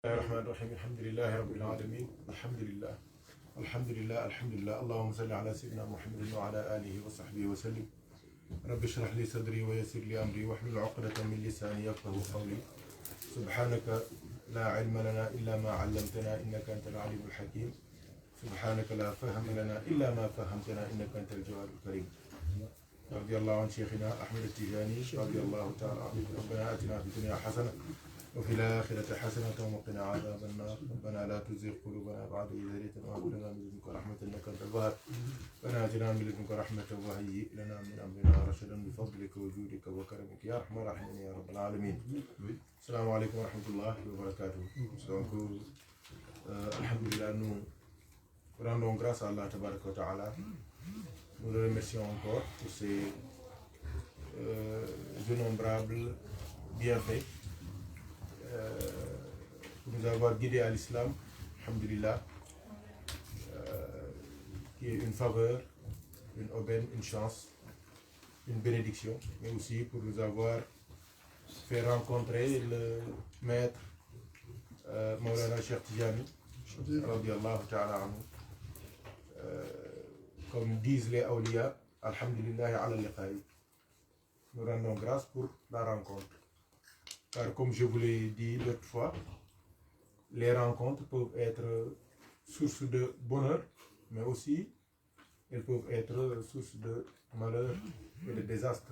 الرحمن الرحيم الحمد لله رب العالمين الحمد لله اللهم صل على سيدنا محمد وعلى آله وصحبه وسلم رب اشرح لي صدري ويسر لي أمري واحلل عقدة من لساني يفقهوا قولي سبحانك لا علم لنا إلا ما علمتنا إنك أنت العليم الحكيم سبحانك لا فهم لنا إلا ما فهمتنا إنك أنت الجواد الكريم رضي الله عن شيخنا أحمد التجاني رضي الله تعالى عنه ربنا آتنا في الدنيا حسنة وفي الآخرة حسنة وقنا عذاب النار ربنا لا تزغ قلوبنا بعد إذ هديتنا وهب لنا من لدنك رحمة إنك أنت الوهاب ربنا آتنا من لدنك رحمة وهيئ لنا من أمرنا رشدا بفضلك وجودك وكرمك يا أرحم الراحمين يا رب العالمين. السلام عليكم ورحمة الله وبركاته. Donc, alhamdulillah, nous rendons grâce à Allah tabaraka wa ta'ala. Nous le remercions encore pour ses innombrables bienfaits. Pour nous avoir guidés à l'islam, alhamdulillah, qui est une faveur, une aubaine, une chance, une bénédiction, mais aussi pour nous avoir fait rencontrer le maître Maulana Cheikh Tijani, radiyallahu ta'ala anhu. Comme disent les awliya, alhamdulillah ala liqa'i. Nous rendons grâce pour la rencontre. Car comme je vous l'ai dit l'autre fois, les rencontres peuvent être source de bonheur, mais aussi elles peuvent être source de malheur et de désastre.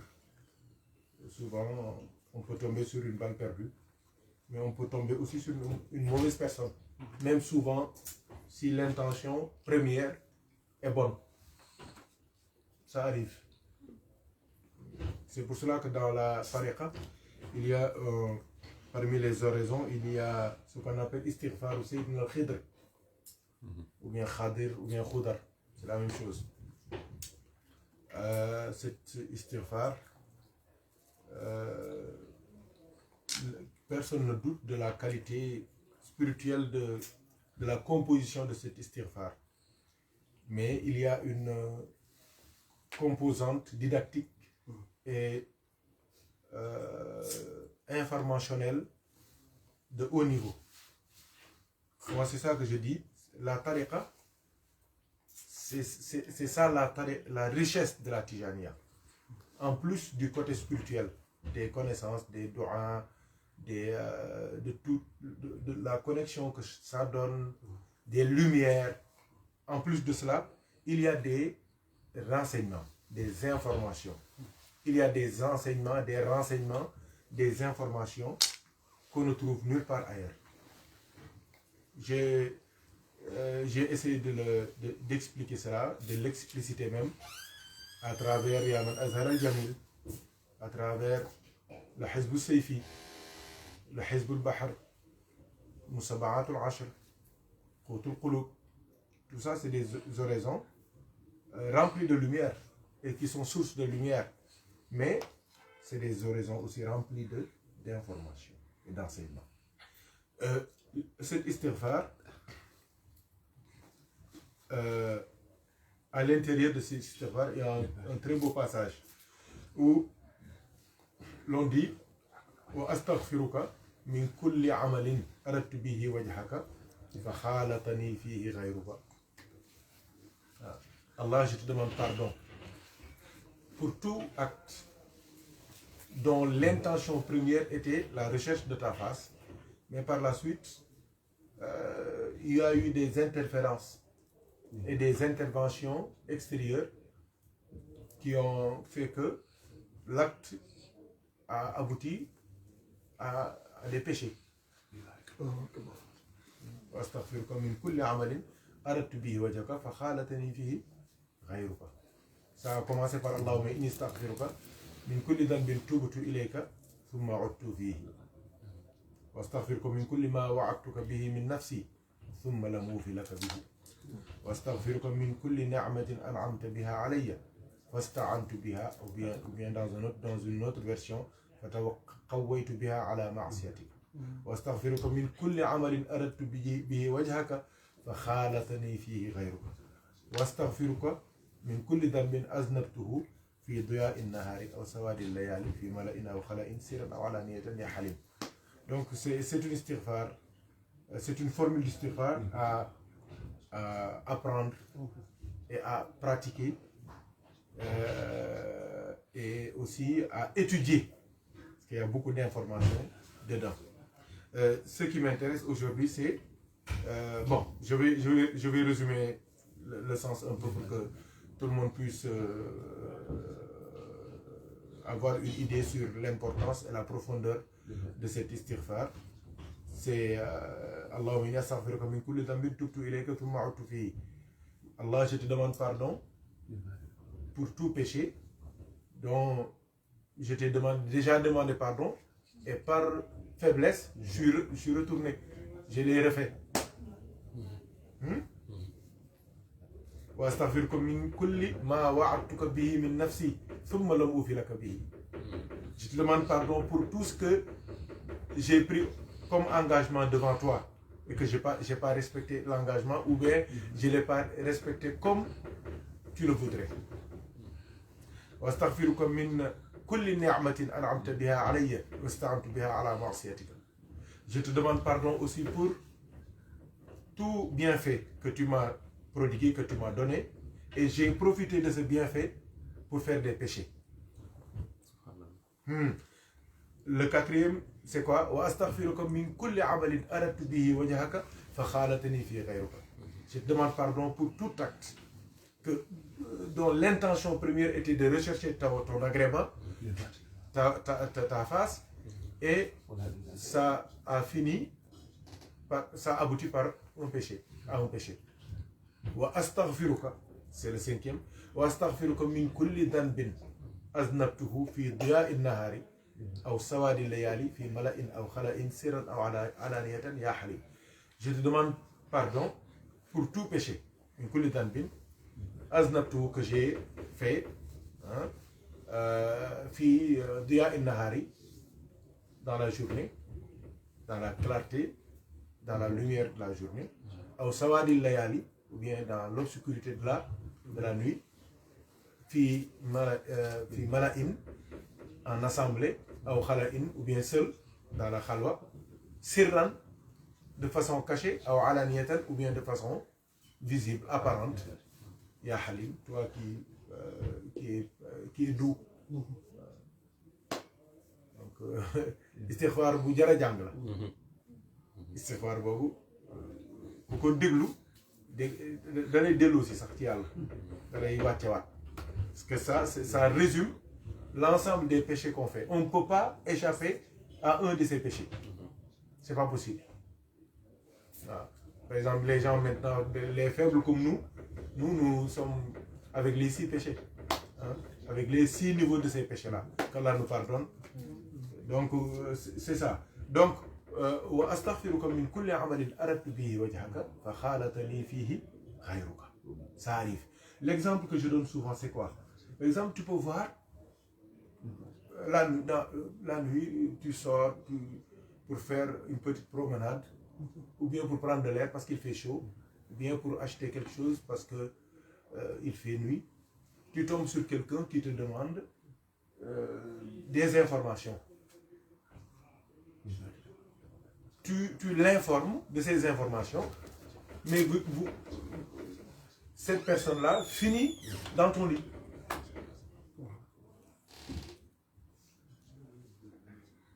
Souvent, on peut tomber sur une balle perdue, mais on peut tomber aussi sur une mauvaise personne. Même souvent, si l'intention première est bonne. Ça arrive. C'est pour cela que dans la tariqa, il y a parmi les oraisons, il y a ce qu'on appelle istighfar ou Sayyidina al-Khidr, ou bien Khadir, ou bien Khudar, c'est la même chose. Cet istighfar, personne ne doute de la qualité spirituelle de la composition de cet istighfar. Mais il y a une composante didactique et informationnel de haut niveau. Moi, c'est ça que je dis. La tariqa, c'est ça la richesse de la Tijaniya. En plus du côté spirituel, des connaissances, des doigts, de la connexion que ça donne, des lumières. En plus de cela, il y a des renseignements, des informations. Il y a des enseignements, des renseignements, des informations qu'on ne trouve nulle part ailleurs. J'ai essayé d'expliquer cela, de l'expliciter même, à travers Yaman Azhar al-Jamil, à travers le Hizb al-Sayfi, le Hizb al-Bahr, Musaba'at al-Ashr, Qut al-Qulub. Tout ça, c'est des oraisons remplies de lumière et qui sont sources de lumière. Mais c'est des oraisons aussi remplies d'informations et d'enseignements. Cet istighfar, à l'intérieur de cet istighfar, il y a un très beau passage où l'on dit wa astaghfiruka min kulli amalin aradtu bihi wajhaka fa khalatani fihi ghayruka. Allah, je te demande pardon pour tout acte dont l'intention première était la recherche de ta face, mais par la suite, il y a eu des interférences et des interventions extérieures qui ont fait que l'acte a abouti à des péchés. Ça a commencé par Allahumma inni astaghfiruka min kulli dhanbin tubtu ilayka thumma udtu fihi wastaghfiruka min kulli ma wa'adtuka bihi min nafsi thumma lam ufi laka bihi wastaghfiruka min kulli ni'matin an'amta biha alayya fasta'antu biha ou bien dans une autre version fatawaqawaytu biha ala ma'siyatika wastaghfiruka min kulli 'amalin aradtu bihi wajhaka fa khalatani fihi ghayruka wastaghfiruka من كل ذنب أذنبته في ضياء النهار أو سواد الليالي في ملأ أو خلاء سرا أو علانية يا حليم. Donc c'est une istighfar C'est une formule d'istighfar à apprendre et à pratiquer et aussi à étudier, parce qu'il y a beaucoup d'informations dedans. Ce qui m'intéresse aujourd'hui, c'est... bon, je vais résumer le sens un peu pour que tout le monde puisse avoir une idée sur l'importance et la profondeur de cet istighfar. C'est Allahumma inni astaghfiruka min kulli dhanbin tubtu ilayka thumma udtu fihi. Allah, je te demande pardon pour tout péché dont je t'ai déjà demandé pardon et par faiblesse, je suis retourné. Je l'ai refait. Wa astaghfiruka min kulli ma wa'adtuka bihi min nafsi thumma lam ufi laka bihi. Je te demande pardon pour tout ce que j'ai pris comme engagement devant toi et que j'ai pas respecté l'engagement ou bien je ne l'ai pas respecté comme tu le voudrais. Wa astaghfiruka min kulli ni'matin an'amta biha alayya wasta'antu biha ala ma'siyatika. Je te demande pardon aussi pour tout bienfait que tu m'as prodigué, que tu m'as donné, et j'ai profité de ce bienfait pour faire des péchés. Le quatrième, c'est quoi? Wa astaghfiruka min kulli amalin aradtu bihi wajhaka fa khalatani fi ghayruka. Je te demande pardon pour tout acte dont l'intention première était de rechercher ton agrément, ta face, et ça a fini, ça aboutit par un péché, à un péché. Wa astaghfiruka, c'est le cinquième. Wa astaghfiruka min kulli dhanbin aznabtuhu fi diya'in nahari aw sawadi layali fi mala'in aw khala'in sirran aw alaniyatan ya halim. Je te demande pardon pour tout péché. Min kulli dhanbin aznabtuhu, que j'ai fait fi diya'in nahari, dans la journée, dans la clarté, dans la lumière de la journée, aw sawadi layali, ou bien dans l'obscurité de la nuit, fi mala'in, en assemblée, aw khala'in, ou bien seul, dans la khalwa, sirran, de façon cachée, aw alaniyatan, ou bien de façon visible, apparente. Ya Halim, toi qui est doux. Donc, istighfar bu jara jàng la. Istighfar boobu bu ko déglu da lay delloo si sax ci yàlla, da lay wàccewaat. Parce que ça résume l'ensemble des péchés qu'on fait. On ne peut pas échapper à un de ces péchés. C'est pas possible. Voilà. Par exemple, les gens maintenant, les faibles comme nous sommes avec les 6 péchés. Avec les 6 niveaux de ces péchés-là. Qu'Allah nous pardonne. Donc, c'est ça. Donc, wa astaghfiruka min kulli amalin aradtu bihi wajhaka fa khalatani fihi ghayruka. Ça arrive. L'exemple que je donne souvent, c'est quoi? Par exemple, tu peux voir, la nuit, tu sors pour faire une petite promenade, ou bien pour prendre de l'air parce qu'il fait chaud, ou bien pour acheter quelque chose parce que il fait nuit. Tu tombes sur quelqu'un qui te demande des informations. Tu l'informes de ces informations, mais cette personne-là finit dans ton lit.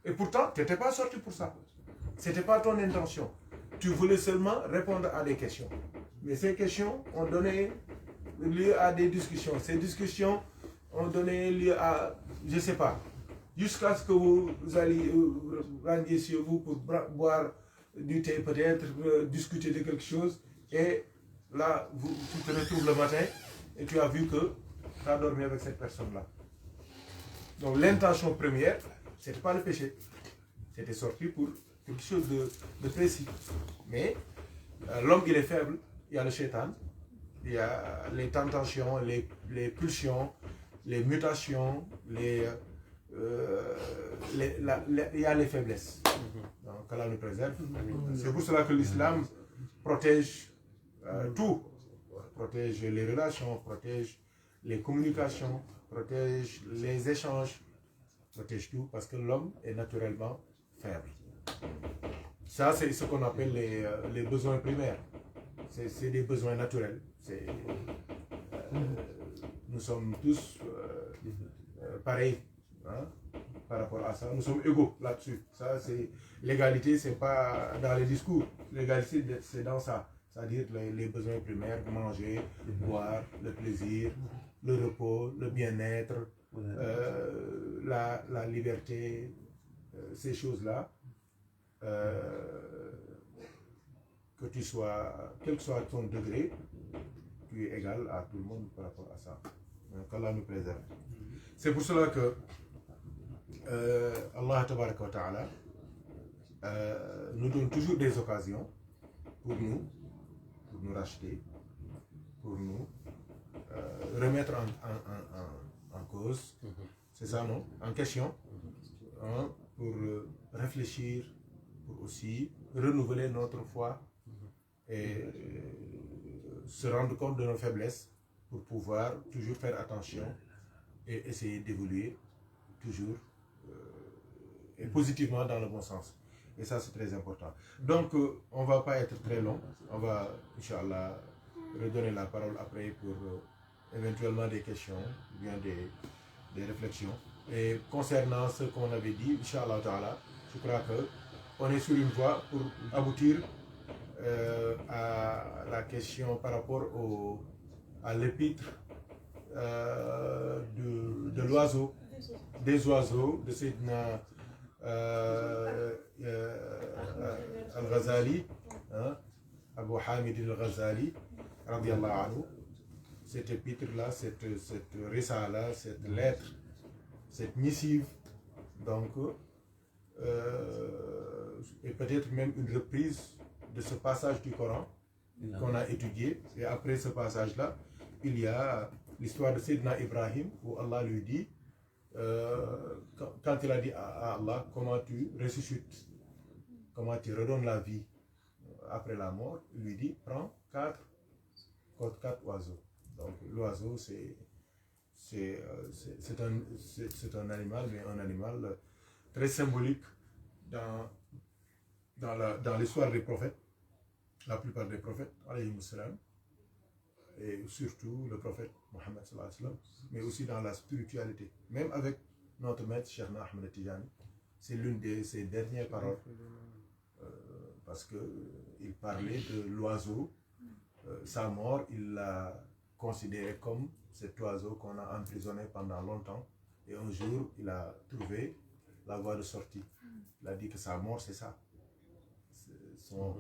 Et pourtant, tu n'étais pas sorti pour ça. Ce n'était pas ton intention. Tu voulais seulement répondre à des questions. Mais ces questions ont donné lieu à des discussions. Ces discussions ont donné lieu à, je ne sais pas, jusqu'à ce que vous alliez rendiez chez vous pour boire du thé peut-être, discuter de quelque chose. Et là, tu te retrouves le matin et tu as vu que tu as dormi avec cette personne-là. Donc l'intention première, ce n'était pas le péché. C'était sorti pour quelque chose de précis. Mais l'homme, il est faible. Il y a le shaitan, il y a les tentations, les pulsions, les mutations, il y a les faiblesses. Donc Allah nous préserve. C'est pour cela que l'islam protège tout. Protège les relations, protège les communications, protège les échanges, protège tout, parce que l'homme est naturellement faible. Ça, c'est ce qu'on appelle les besoins primaires. C'est des besoins naturels. Nous sommes tous pareils, hein, par rapport à ça. Nous sommes égaux là-dessus. Ça, c'est l'égalité, c'est pas dans les discours. L'égalité, c'est dans ça. C'est-à-dire les besoins primaires, manger, boire, le plaisir, le repos, le bien-être, la liberté, ces choses-là. Que tu sois, quel que soit ton degré, tu es égal à tout le monde par rapport à ça. Qu'Allah nous préserve. C'est pour cela que Allah Tabaraka wa Ta'ala nous donne toujours des occasions pour nous racheter, pour nous remettre en cause, c'est ça, non? En question, hein, pour réfléchir, pour aussi renouveler notre foi et se rendre compte de nos faiblesses pour pouvoir toujours faire attention et essayer d'évoluer toujours et positivement dans le bon sens. Et ça, c'est très important. Donc, on ne va pas être très long. On va, Inch'Allah, redonner la parole après pour éventuellement des questions, ou bien des réflexions. Et concernant ce qu'on avait dit, Inch'Allah Ta'ala, je crois qu'on est sur une voie pour aboutir à la question par rapport à l'épître de l'oiseau, des oiseaux, de Sayyidina Al-Ghazali, hein, Abu Hamid Al-Ghazali, radiallahu anhu. Cette épître-là, cette risala, cette lettre, cette missive, donc, et peut-être même une reprise de ce passage du Coran qu'on a étudié. Et après ce passage-là, il y a l'histoire de Sayyidina Ibrahim, où Allah lui dit, quand il a dit à Allah, comment tu ressuscites, comment tu redonnes la vie après la mort, il lui dit, prends quatre oiseaux. Donc l'oiseau, c'est un animal, mais un animal très symbolique dans l'histoire des prophètes, la plupart des prophètes, alayhi salam, et surtout le prophète Mohammed sallallahu alayhi wa sallam, mais aussi dans la spiritualité. Même avec notre maître Cheikh Ahmed Tijani, c'est l'une de ses dernières paroles, parce qu'il parlait de l'oiseau, sa mort, il l'a considéré comme cet oiseau qu'on a emprisonné pendant longtemps, et un jour il a trouvé la voie de sortie. Il a dit que sa mort, c'est ça. Son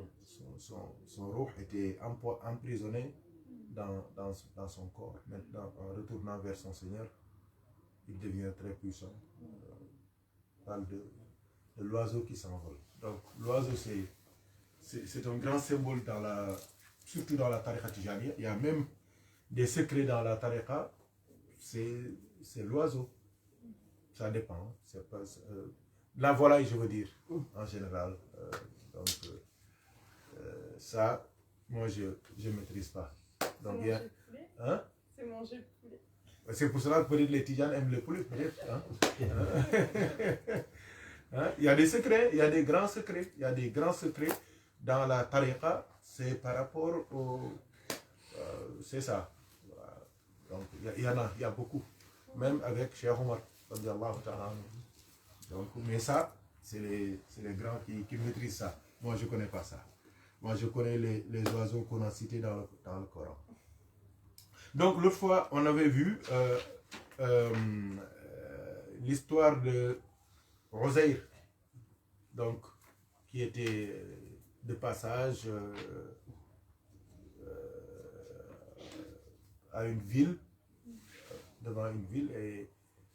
ruh était emprisonné dans son corps. Maintenant, en retournant vers son Seigneur, il devient très puissant. On parle de l'oiseau qui s'envole. Donc l'oiseau, c'est un grand symbole surtout dans la tariqa tijaniya. Il y a même des secrets dans la tariqa, c'est l'oiseau. Ça dépend. La volaille, je veux dire, en général. Donc, ça, moi, je ne maîtrise pas. Donc, il y a, hein? C'est manger le poulet. C'est pour cela que peut-être les Tijanes aiment le poulet, peut-être. Hein? Hein? Il y a des secrets, il y a des grands secrets. Il y a des grands secrets dans la tariqa. C'est par rapport au... c'est ça. Donc, il y a beaucoup. Même avec Cheikh Omar. Donc, mais ça, c'est les grands qui maîtrisent ça. Moi, je ne connais pas ça. Moi, je connais les oiseaux qu'on a cités dans le Coran. Donc, l'autre fois, on avait vu l'histoire de Uzair, donc, qui était de passage à une ville, devant une ville, et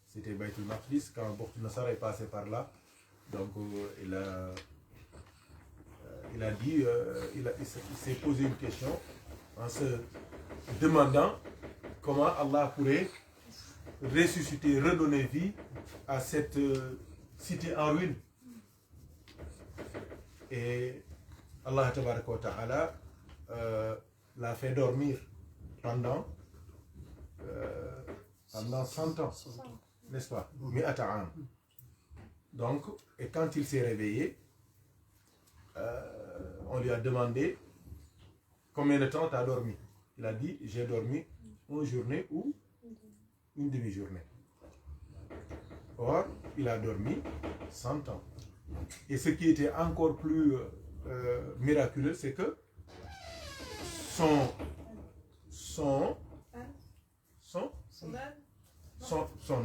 c'était Bayt al-Maqdis, quand Boukhtu Nassar est passé par là. Donc il a dit, il s'est posé une question en se demandant comment Allah pourrait ressusciter, redonner vie à cette cité en ruine. Et Allah Tabaraka wa Ta'ala l'a fait dormir pendant 100 ans, n'est-ce pas? Donc, et quand il s'est réveillé, on lui a demandé combien de temps tu as dormi. Il a dit, j'ai dormi une journée ou une demi-journée. Or, il a dormi 100 ans. Et ce qui était encore plus miraculeux, c'est que son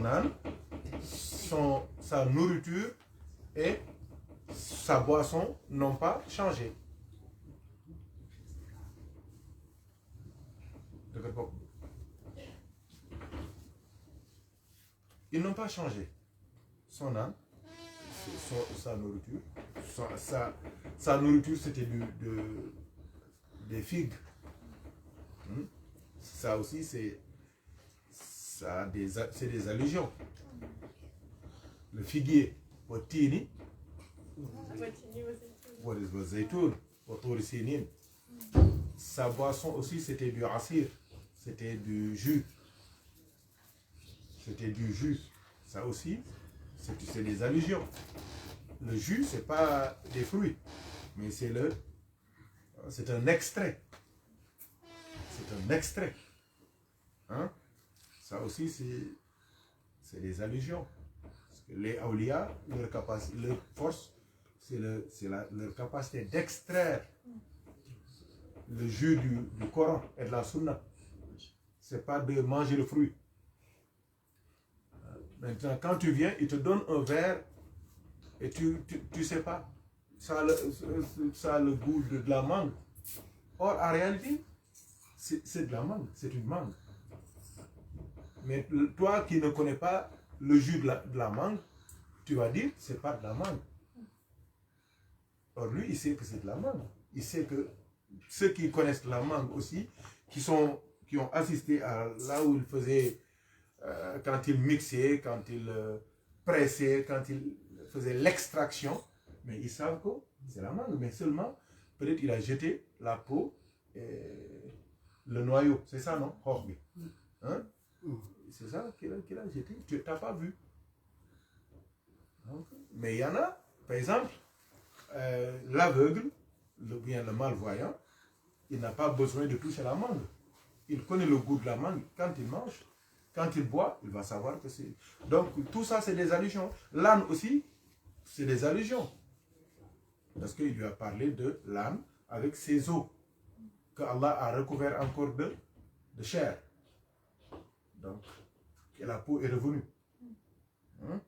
âne, sa nourriture et sa boisson n'ont pas changé. Ils n'ont pas changé. Son âne, sa nourriture, sa nourriture c'était des figues. Ça aussi c'est des allusions. Le figuier, Watini, sa boisson aussi c'était du asir, c'était du jus. C'était du jus. Ça aussi, c'est des allusions. Le jus, c'est pas des fruits, mais c'est un extrait. C'est un extrait. Hein? Ça aussi, c'est des allusions. Parce que les awliya, leur force, c'est leur capacité d'extraire le jus du Coran et de la Sunna. C'est pas de manger le fruit. Maintenant, quand tu viens, il te donne un verre et tu sais pas, ça a le goût de la mangue. Or, en réalité, c'est de la mangue, c'est une mangue. Mais toi qui ne connais pas le jus de la mangue, tu vas dire, c'est pas de la mangue. Or, lui, il sait que c'est de la mangue. Il sait que ceux qui connaissent la mangue aussi, qui ont assisté à là où il faisait... quand il mixait, quand il pressait, quand il faisait l'extraction, mais ils savent que c'est la mangue, mais seulement, peut-être il a jeté la peau et le noyau, c'est ça, non? Hein? C'est ça qu'il a jeté, tu n'as pas vu. Donc, mais il y en a, par exemple, l'aveugle, bien le malvoyant, il n'a pas besoin de toucher la mangue. Il connaît le goût de la mangue quand il mange. Quand il boit, il va savoir que c'est... Donc, tout ça, c'est des allusions. L'âne aussi, c'est des allusions. Parce qu'il lui a parlé de l'âne avec ses os, que Allah a recouvert encore de chair. Donc, et la peau est revenue. Hein?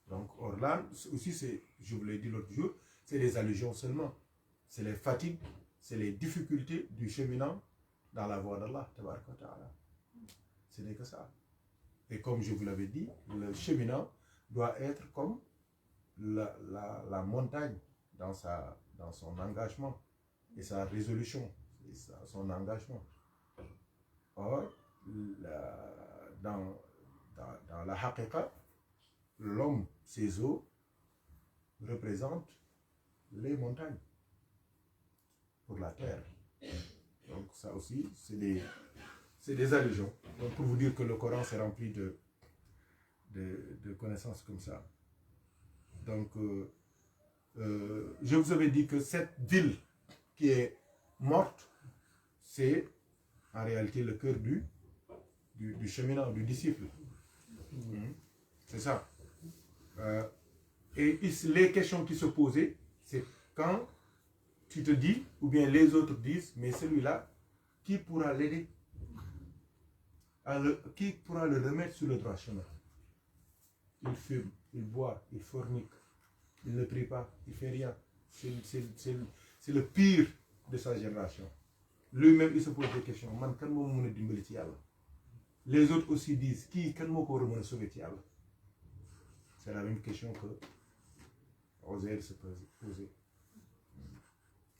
Donc, or l'âne, aussi, je vous l'ai dit l'autre jour, c'est des allusions seulement. C'est les fatigues, c'est les difficultés du cheminant dans la voie d'Allah. Ce n'est que ça. Et comme je vous l'avais dit, le cheminant doit être comme la montagne dans son engagement et sa résolution, et son engagement. Or, dans la haqiqa, l'homme, ses os, représentent les montagnes pour la terre. Donc ça aussi, c'est des allusions. Donc pour vous dire que le Coran s'est rempli de connaissances comme ça. Donc, je vous avais dit que cette ville qui est morte, c'est en réalité le cœur du cheminant, du disciple. C'est ça. Et les questions qui se posaient, c'est quand tu te dis, ou bien les autres disent, mais celui-là, qui pourra l'aider? Qui pourra le remettre sur le droit chemin? Il fume, il boit, il fornique, il ne prie pas, il ne fait rien. C'est le pire de sa génération. Lui-même, il se pose des questions. Man, kan mo meuna dimbali ci Yalla? Les autres aussi disent, qui kan mo ko wara meuna sauver ci Yalla? C'est la même question que Oser se poser.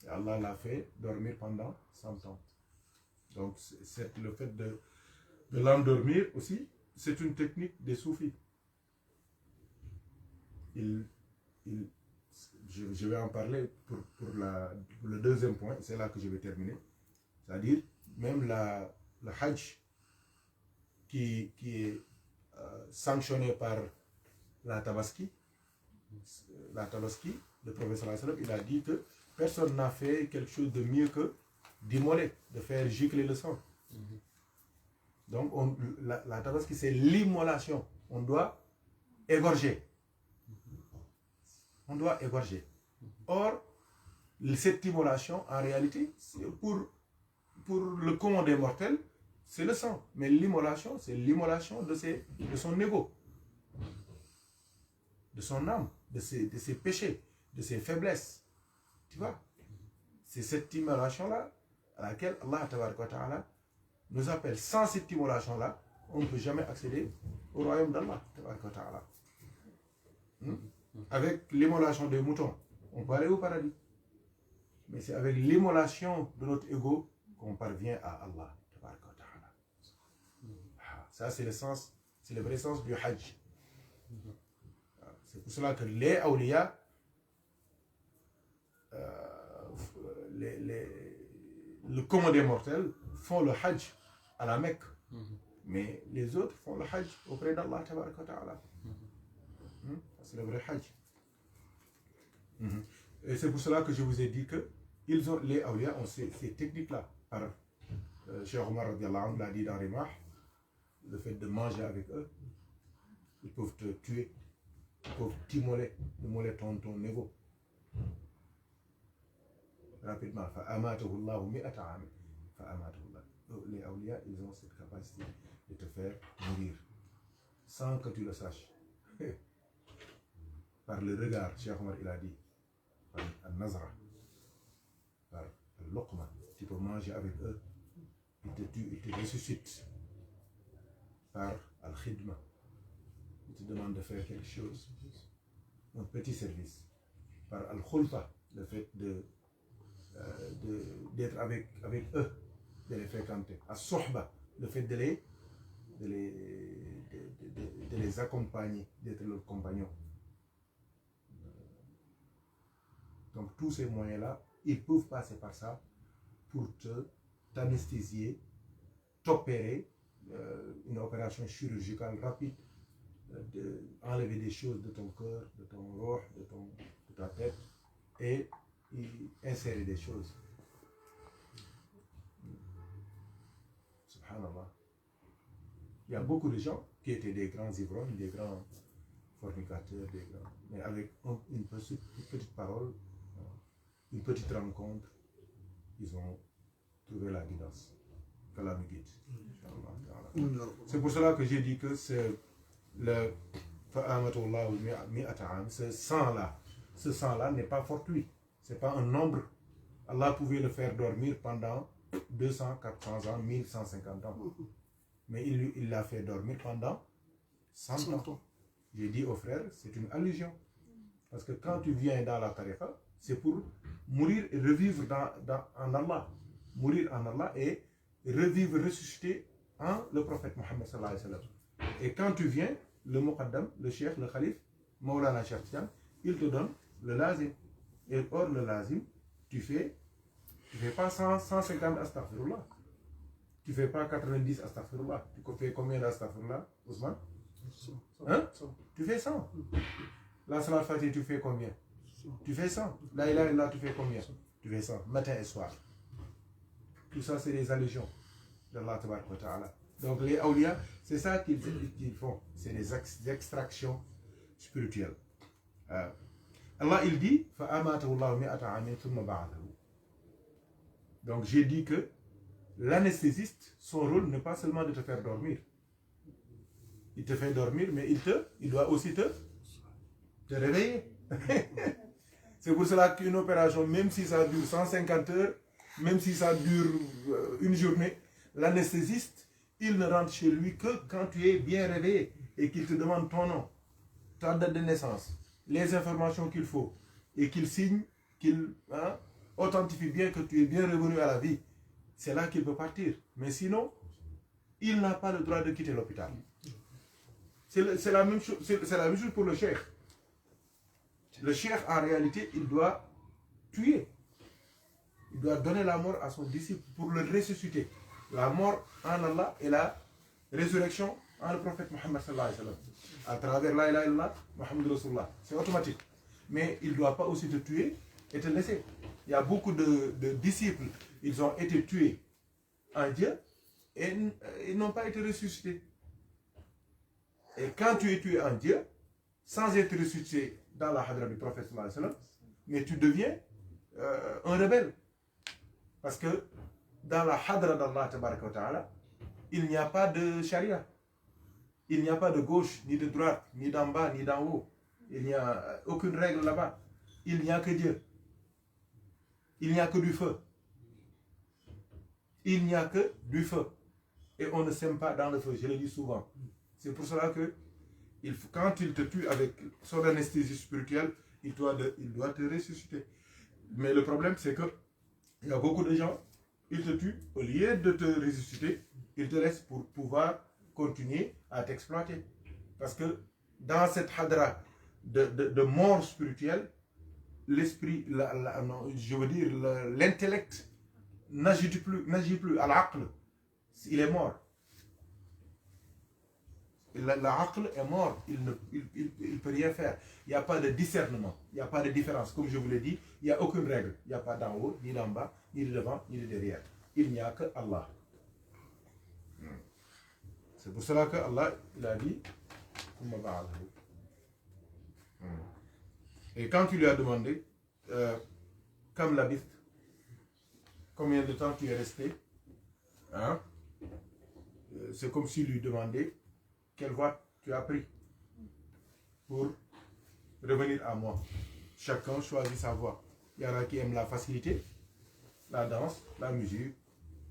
Et Allah l'a fait dormir pendant 100 ans. Donc, le fait de l'endormir aussi, c'est une technique des soufis. Je vais en parler pour le deuxième point, c'est là que je vais terminer. C'est-à-dire, même le Hajj qui est sanctionné par la Tabaski, le prophète sallallahu alayhi wa sallam, il a dit que personne n'a fait quelque chose de mieux que d'immoler, de faire gicler le sang. Donc, la tabaski, c'est l'immolation. On doit égorger. On doit égorger. Or, cette immolation, en réalité, pour le commun des mortels, c'est le sang. Mais l'immolation, c'est l'immolation de son ego, de son âme, de ses péchés, de ses faiblesses. Tu vois? C'est cette immolation-là à laquelle Allah Ta'ala nous appelle. Sans cette immolation-là, on ne peut jamais accéder au royaume d'Allah Ta'ala. Avec l'immolation des moutons, on peut aller au paradis. Mais c'est avec l'immolation de notre ego qu'on parvient à Allah. Ça, c'est le sens, c'est le vrai sens du Hajj. C'est pour cela que les awliya, le commun des mortels, font le Hajj à la Mecque. Mais les autres font le Hajj auprès d'Allah. C'est le vrai Hajj. Et c'est pour cela que je vous ai dit que les awliya ont ces techniques-là. Cheikh Omar l'a dit dans Rimah, le fait de manger avec eux, ils peuvent te tuer, ils peuvent t'immoler, immoler ton ego. Rapidement, les awliya, ils ont cette capacité de te faire mourir sans que tu le saches. Par le regard, Cheikh Omar il a dit, par al-nazra, par al-luqma, tu peux manger avec eux, ils te tuent, ils te ressuscitent. Par al-khidma, ils te demandent de faire quelque chose, un petit service. Par al-khulfa, le fait d'être avec eux, de les fréquenter. Al-suhba, le fait de les accompagner, d'être leurs compagnons. Donc tous ces moyens-là, ils peuvent passer par ça pour t'anesthésier, t'opérer, une opération chirurgicale rapide, enlever des choses de ton cœur, de ton roh, de ta tête, et insérer des choses. Subhanallah. Il y a beaucoup de gens qui étaient des grands ivrognes, des grands fornicateurs, mais avec une petite parole, une petite rencontre, ils ont trouvé la guidance. Que la guide. C'est pour cela que j'ai dit que c'est le ce sang-là n'est pas fortuit. Ce n'est pas un nombre. Allah pouvait le faire dormir pendant 200, 400 ans, 1150 ans. Mais il l'a fait dormir pendant 100 ans. J'ai dit aux frères, c'est une allusion. Parce que quand tu viens dans la tariqa, c'est pour mourir et revivre en Allah. Mourir en Allah et revivre, ressusciter en le prophète Mohammed sallallahu alayhi wa sallam. Et quand tu viens, le muqaddam, le cheikh, le khalif, Maulana Cheikh Tidiane, il te donne le lazim. Et hors le lazim, tu fais pas 150 astaghfirullah. Tu fais pas 90 astaghfirullah. Tu fais combien d'astaghfirullah, Ousmane? Hein? Tu fais 100. La salat fatih, tu fais combien? Tu fais 100. La ilaha illallah, tu fais combien? Tu fais 100, matin et soir. Tout ça, c'est des allusions d'Allah Ta'ala. Donc les awliya, c'est ça qu'ils font. C'est des extractions spirituelles. Allah, il dit, donc j'ai dit que l'anesthésiste, son rôle n'est pas seulement de te faire dormir. Il te fait dormir, mais il doit aussi te réveiller. C'est pour cela qu'une opération, même si ça dure 150 heures, même si ça dure une journée, l'anesthésiste, il ne rentre chez lui que quand tu es bien réveillé et qu'il te demande ton nom, ta date de naissance, les informations qu'il faut, et qu'il signe, qu'il authentifie bien que tu es bien revenu à la vie. C'est là qu'il peut partir. Mais sinon, il n'a pas le droit de quitter l'hôpital. C'est la même chose pour le cheikh. Le cheikh, en réalité, il doit tuer. Il doit donner la mort à son disciple pour le ressusciter. La mort en Allah et la résurrection en le prophète Mohammed sallallahu alayhi wa sallam. À travers la ilaha illallah, Muhammad Rasulullah. C'est automatique. Mais il ne doit pas aussi te tuer été laissé. Il y a beaucoup de disciples, ils ont été tués en Dieu et ils n'ont pas été ressuscités. Et quand tu es tué en Dieu, sans être ressuscité dans la hadra du prophète, mais tu deviens un rebelle. Parce que dans la hadra d'Allah, il n'y a pas de charia. Il n'y a pas de gauche, ni de droite, ni d'en bas, ni d'en haut. Il n'y a aucune règle là-bas. Il n'y a que Dieu. Il n'y a que du feu. Il n'y a que du feu. Et on ne s'aime pas dans le feu, je le dis souvent. C'est pour cela que quand il te tue avec son anesthésie spirituelle, il doit te ressusciter. Mais le problème, c'est que il y a beaucoup de gens, ils te tuent, au lieu de te ressusciter, ils te laissent pour pouvoir continuer à t'exploiter. Parce que dans cette hadra de mort spirituelle, l'esprit, je veux dire, l'intellect n'agit plus. Al-aql, il est mort. L'aql est mort, il ne peut rien faire. Il n'y a pas de discernement, il n'y a pas de différence. Comme je vous l'ai dit, il n'y a aucune règle. Il n'y a pas d'en haut, ni d'en bas, ni de devant, ni de derrière. Il n'y a que Allah. C'est pour cela que Allah il a dit et quand tu lui as demandé comme l'habite, combien de temps tu es resté, hein? C'est comme s'il lui demandait quelle voie tu as pris pour revenir à moi. Chacun choisit sa voie. Il y en a qui aiment la facilité, la danse, la musique,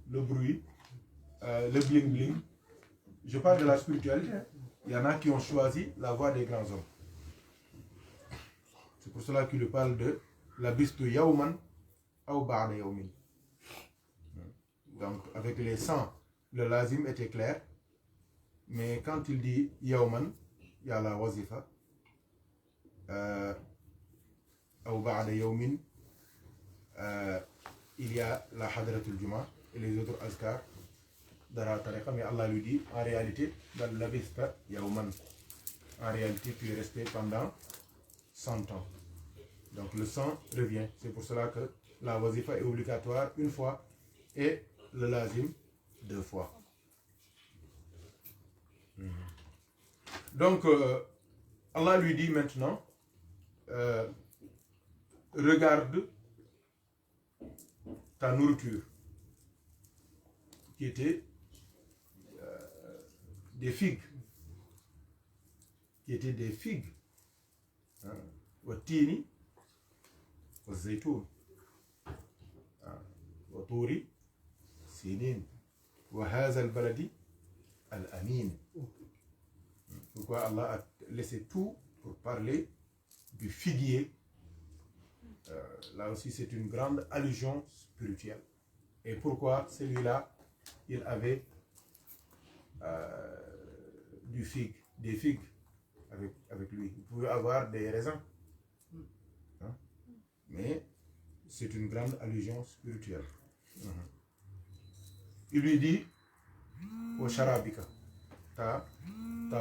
le bruit, le bling bling. Je parle de la spiritualité. Hein. Il y en a qui ont choisi la voie des grands hommes. C'est pour cela qu'il parle de la bistu yawman ou ba'da yawmin. Donc avec les 100, le lazim était clair. Mais quand il dit yawman, il y a la wazifa. Ou ba'da yawmin, il y a la hadratul juma et les autres azkar. Mais Allah lui dit, en réalité, dans la vista, yawman. En réalité, tu es resté pendant 100 ans. Donc le 100 revient. C'est pour cela que la wazifa est obligatoire une fois et le lazim 2 fois. Donc, Allah lui dit maintenant, regarde ta nourriture, qui était des figues, والتين والزيتون وطور سينين وهذا البلد الأمين. Pourquoi Allah a laissé tout pour parler du figuier. Là aussi c'est une grande allusion spirituelle. Et pourquoi celui-là, il avait des figues avec lui. Il pouvait avoir des raisins. Hein? Mais c'est une grande allusion spirituelle. Il lui dit au sharabika, ta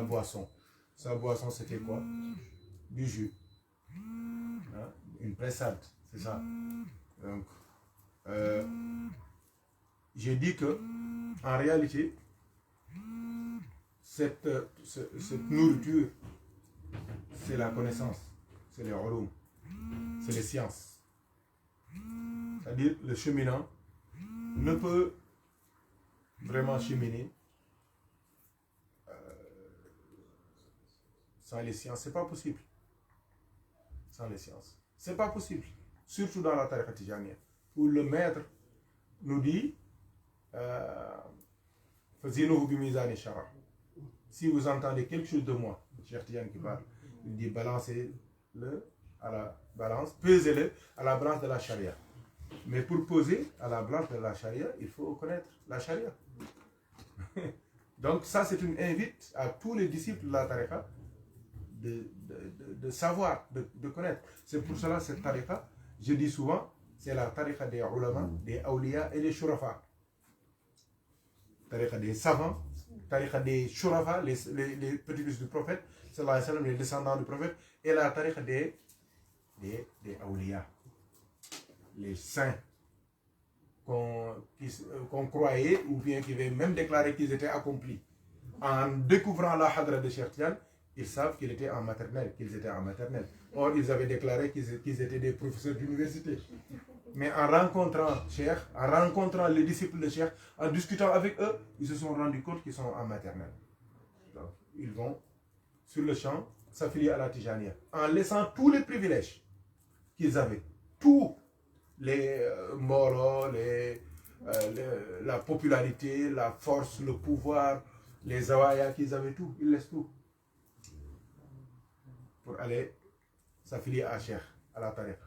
boisson. Sa boisson c'était quoi? Du jus. Hein? Une pressade, c'est ça. Donc, j'ai dit que en réalité, cette nourriture, c'est la connaissance, c'est les ulum, c'est les sciences. C'est-à-dire le cheminant ne peut vraiment cheminer sans les sciences. C'est pas possible. Sans les sciences. C'est pas possible. Surtout dans la tariqa tijaniyya, où le maître nous dit si vous entendez quelque chose de moi, Cheikh Tidiane qui parle, il dit balancez-le à la balance, pesez-le à la balance de la charia. Mais pour poser à la balance de la charia, il faut connaître la charia. Donc ça c'est une invite à tous les disciples de la tariqa de savoir, de connaître. C'est pour cela cette tariqa, je dis souvent, c'est la tariqa des ulama, des awliya et des shurafa. Tariqa des savants, tariqa des shurafa, les petits-fils du prophète, sallallahu alayhi wa sallam, les descendants du prophète, et la tariqa des awliya. les saints qu'on croyait, ou bien qui avaient même déclaré qu'ils étaient accomplis, en découvrant la hadra de Cheikh Tidiane, ils savent qu'ils étaient en maternelle, Or, ils avaient déclaré qu'ils étaient des professeurs d'université. Mais en rencontrant Cheikh, en rencontrant les disciples de Cheikh, en discutant avec eux, ils se sont rendus compte qu'ils sont en maternelle. Donc, ils vont sur le champ s'affilier à la Tijaniya, en laissant tous les privilèges qu'ils avaient. Tous les moros, la popularité, la force, le pouvoir, les zawaya qu'ils avaient, tout. Ils laissent tout pour aller s'affilier à Cheikh, à la tariqa.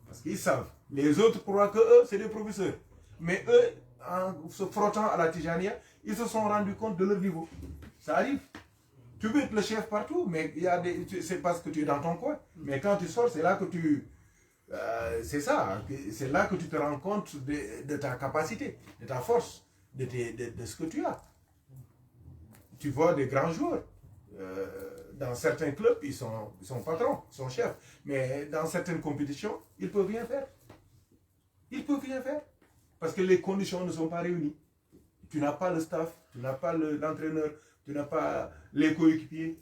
Parce qu'ils savent. Les autres croient que eux, c'est des professeurs. Mais eux, en se frottant à la Tijaniya, ils se sont rendus compte de leur niveau. Ça arrive. Tu veux être le chef partout, mais c'est parce que tu es dans ton coin. Mais quand tu sors, c'est là que c'est ça. C'est là que tu te rends compte de ta capacité, de ta force, de ce que tu as. Tu vois des grands joueurs. Dans certains clubs, ils sont patrons, ils sont chefs. Mais dans certaines compétitions, ils ne peuvent rien faire. Ils ne peuvent rien faire. Parce que les conditions ne sont pas réunies. Tu n'as pas le staff, tu n'as pas l'entraîneur, tu n'as pas les coéquipiers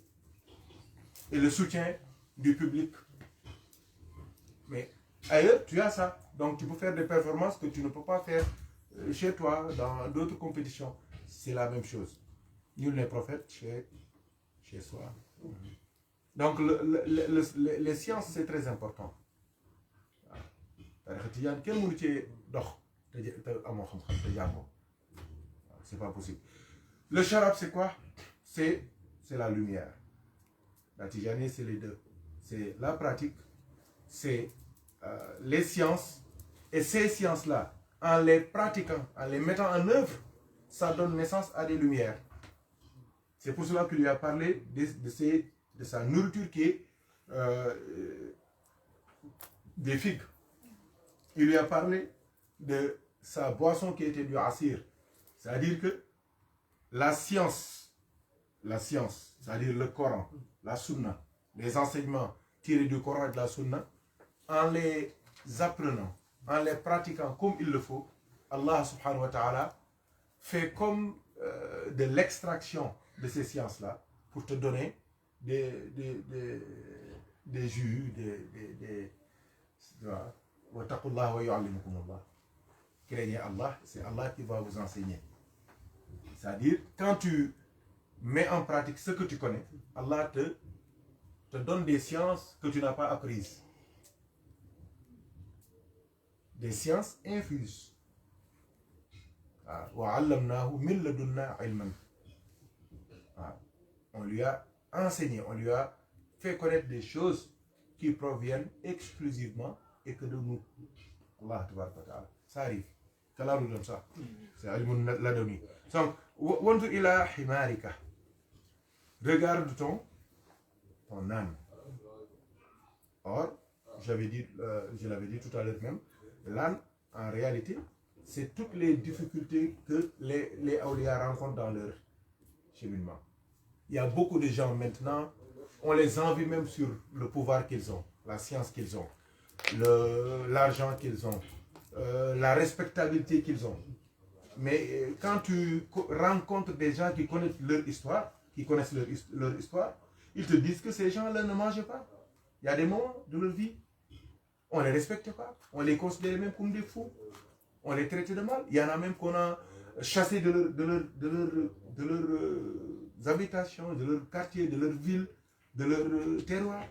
et le soutien du public. Mais ailleurs, tu as ça. Donc tu peux faire des performances que tu ne peux pas faire chez toi, dans d'autres compétitions. C'est la même chose. Nul n'est prophète chez soi. Donc les sciences, c'est très important. C'est pas possible. Le charab, c'est quoi? C'est la lumière. La Tijani, c'est les deux. C'est la pratique, c'est les sciences. Et ces sciences-là, en les pratiquant, en les mettant en œuvre, ça donne naissance à des lumières. C'est pour cela qu'il lui a parlé de sa nourriture qui est des figues. Il lui a parlé de sa boisson qui était du asir. C'est-à-dire que la science, c'est-à-dire le Coran, la Sunna, les enseignements tirés du Coran et de la Sunna, en les apprenant, en les pratiquant comme il le faut, Allah subhanahu wa ta'ala fait comme de l'extraction de ces sciences-là pour te donner des jus, craignez Allah, c'est Allah qui va vous enseigner. C'est-à-dire, quand tu mets en pratique ce que tu connais, Allah te donne des sciences que tu n'as pas apprises. Des sciences infuses. On lui a enseigné, on lui a fait connaître des choses qui proviennent exclusivement et que de nous. Allah ta'ala. Ça arrive. C'est Alimun Ladoni. Donc, wanzur ila himarika. Regarde ton âne. Or, je l'avais dit tout à l'heure même, l'âne, en réalité, c'est toutes les difficultés que les awliya rencontrent dans leur cheminement. Il y a beaucoup de gens maintenant, on les envie même sur le pouvoir qu'ils ont, la science qu'ils ont, l'argent qu'ils ont, la respectabilité qu'ils ont. Mais quand tu rencontres des gens qui connaissent leur histoire, ils te disent que ces gens-là ne mangent pas. Il y a des moments de leur vie, on ne les respecte pas, on les considère même comme des fous, on les traite de mal. Il y en a même qu'on a chassé de leurs habitations, de leur quartier, de leur ville, de leur terroir.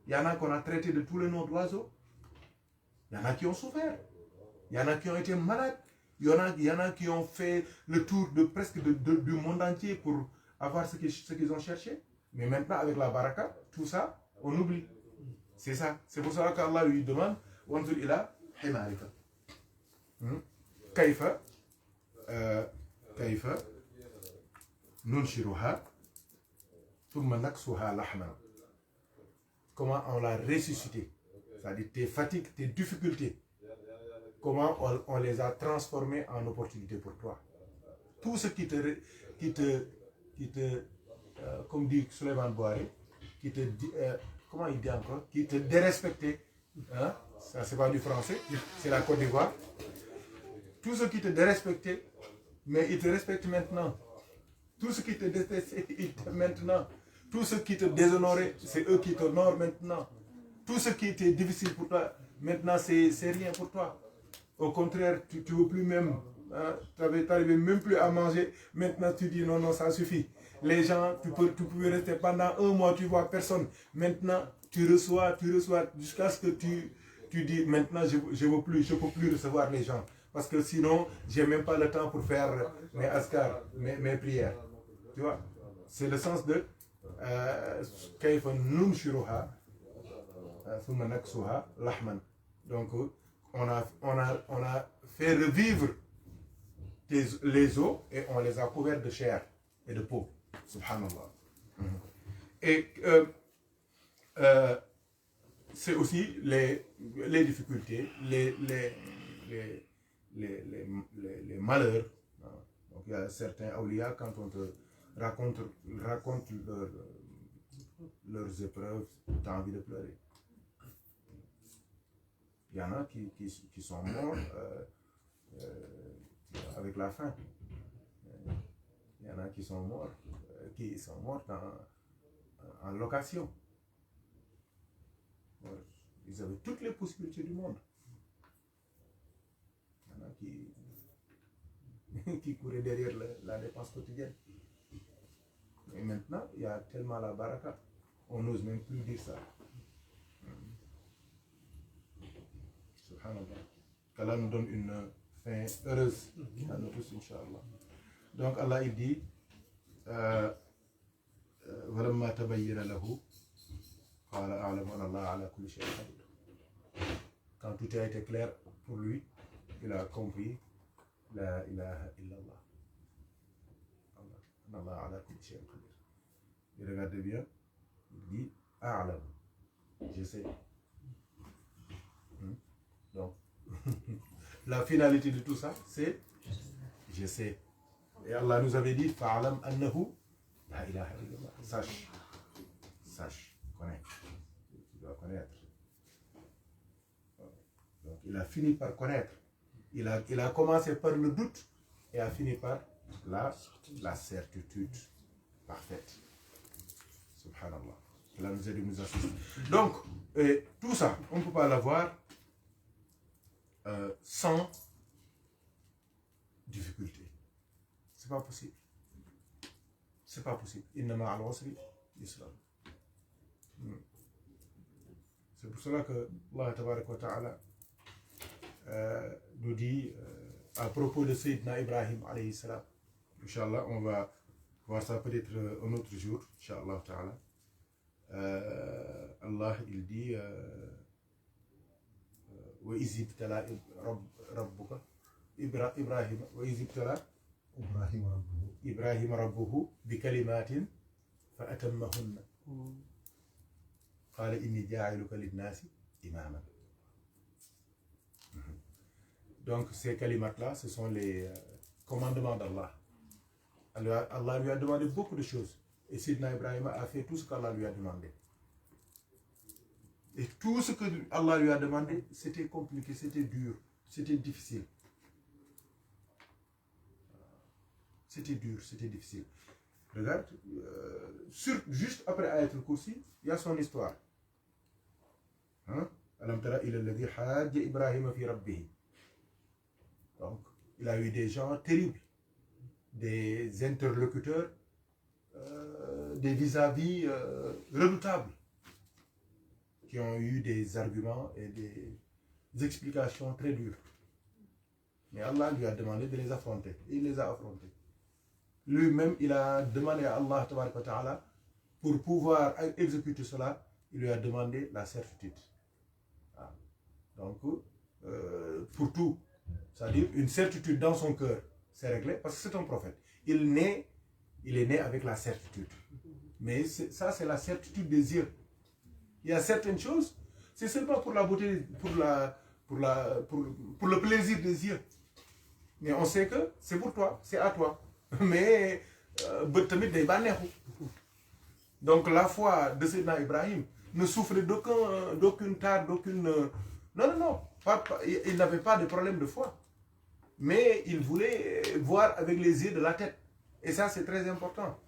Il y en a qu'on a traité de tous les noms d'oiseaux. Il y en a qui ont souffert. Il y en a qui ont été malades. Il y en a qui ont fait le tour de presque du monde entier pour avoir ce qu'ils ont cherché. Mais maintenant, avec la baraka, tout ça, on oublie. C'est ça. C'est pour ça qu'Allah lui demande Wanzur ila himarika. Kaifa nunshiruha thumma naksuha lahman. Comment on l'a ressuscité. C'est-à-dire tes fatigues, tes difficultés. Comment on les a transformées en opportunités pour toi. Tout ce qui te comme dit Souleymane Boiré, qui te comment il dit encore, qui te dérespectait, hein, Ça, c'est pas du français, c'est la Côte d'Ivoire. Tous ceux qui te dérespectaient, mais ils te respectent maintenant. Tous ceux qui te détestaient, ils t'aiment maintenant. Tous ceux qui te déshonoraient, c'est eux qui t'honorent maintenant. Tout ce qui était difficile pour toi, maintenant, c'est rien pour toi. Au contraire, tu ne veux plus même, hein, tu n'arrivais même plus à manger. Maintenant, tu dis non, non, ça suffit. Les gens, tu pouvais rester pendant 1 mois, tu vois personne. Maintenant, tu reçois, jusqu'à ce que tu dis maintenant, je ne peux plus recevoir les gens. Parce que sinon, je n'ai même pas le temps pour faire mes askars, mes prières. Tu vois, c'est le sens de Kayfa nunshiruha thumma naksuha lahman. Donc, on a fait revivre les os et on les a couverts de chair et de peau. Subhanallah. Et c'est aussi les difficultés, les malheurs. Donc il y a certains awliya, quand on te raconte leurs épreuves, tu as envie de pleurer. Il y en a qui sont morts avec la faim. Il y en a qui sont morts en location. Ils avaient toutes les possibilités du monde. Il y en a qui couraient derrière la dépense quotidienne. Et maintenant, il y a tellement la baraka, on n'ose même plus dire ça. Subhanallah. Qu'Allah nous donne une fin heureuse à nous tous, Inch'Allah. Donc Allah il dit walamma tabayyana lahu qala a'lamu anna Allah ala kulli shay'in qadir. Quand tout a été clair pour lui, il a compris la ilaha illallah. Allah ala kulli shay'in qadir. Et regardez bien, il dit a'lam, je sais. Donc la finalité de tout ça, c'est je sais. Et Allah nous avait dit fa'alam annahu la ilaha illallah. Sache, connais. Tu dois connaître. Donc il a fini par connaître. Il a commencé par le doute et a fini par la certitude parfaite. Subhanallah. Allah nous aide et nous assiste. Donc, tout ça, on ne peut pas l'avoir sans difficulté. C'est pas possible. C'est pas possible. Innama al-usri yusra. C'est pour cela que Allah tabaraka wa ta'ala nous dit à propos de Sayyidina Ibrahim alayhi salam. Inch'Allah, on va voir ça peut-être un autre jour. Inch'Allah ta'ala. Allah il dit wa izibtala rabbuka Ibrahim wa izibtala Ibrahim rabbuhu bi kalimatin fa atammahunna qala inni ja'iluka lin-nasi imaman. Donc ces kalimat là, ce sont les commandements d'Allah. Allah lui a demandé beaucoup de choses et Sidna Ibrahim a fait tout ce qu'Allah lui a demandé. Et tout ce que Allah lui a demandé, c'était compliqué, c'était dur, c'était difficile. C'était dur, c'était difficile. Regarde, juste après Ayat al-Kursi, il y a son histoire. Alam tara ila alladhi hajja Ibrahim fi rabbih. Donc, il a eu des gens terribles, des interlocuteurs, des vis-à-vis redoutables, qui ont eu des arguments et des explications très dures. Mais Allah lui a demandé de les affronter. Et il les a affrontés. Lui-même, il a demandé à Allah tabaraka wa ta'ala, pour pouvoir exécuter cela, il lui a demandé la certitude. Donc, pour tout, c'est-à-dire une certitude dans son cœur, c'est réglé, parce que c'est un prophète. Il est né avec la certitude. Mais ça, c'est la certitude des yeux. Il y a certaines choses, c'est seulement pour la beauté, pour le plaisir des yeux. Mais on sait que c'est pour toi, c'est à toi. Mais donc la foi de Sayyidina Ibrahim ne souffrait d'aucune tare, d'aucune Non. Il n'avait pas de problème de foi. Mais il voulait voir avec les yeux de la tête. Et ça, c'est très important.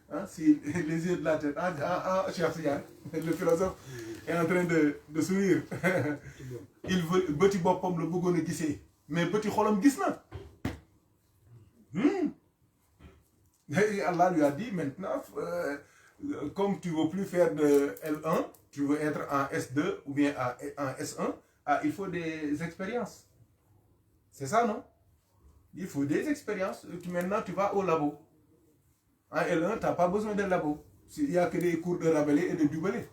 Hein, si les yeux de la tête. Le philosophe est en train de sourire. Il veut petit bopom le bougon gissé. Mais petit xolam gis na. Et Allah lui a dit maintenant, comme tu ne veux plus faire de L1, tu veux être en S2 ou bien en S1, il faut des expériences. C'est ça, non? Il faut des expériences. Maintenant, tu vas au labo. En L1, tu n'as pas besoin de labo. Il n'y a que des cours de Rabelais et de Dubelé.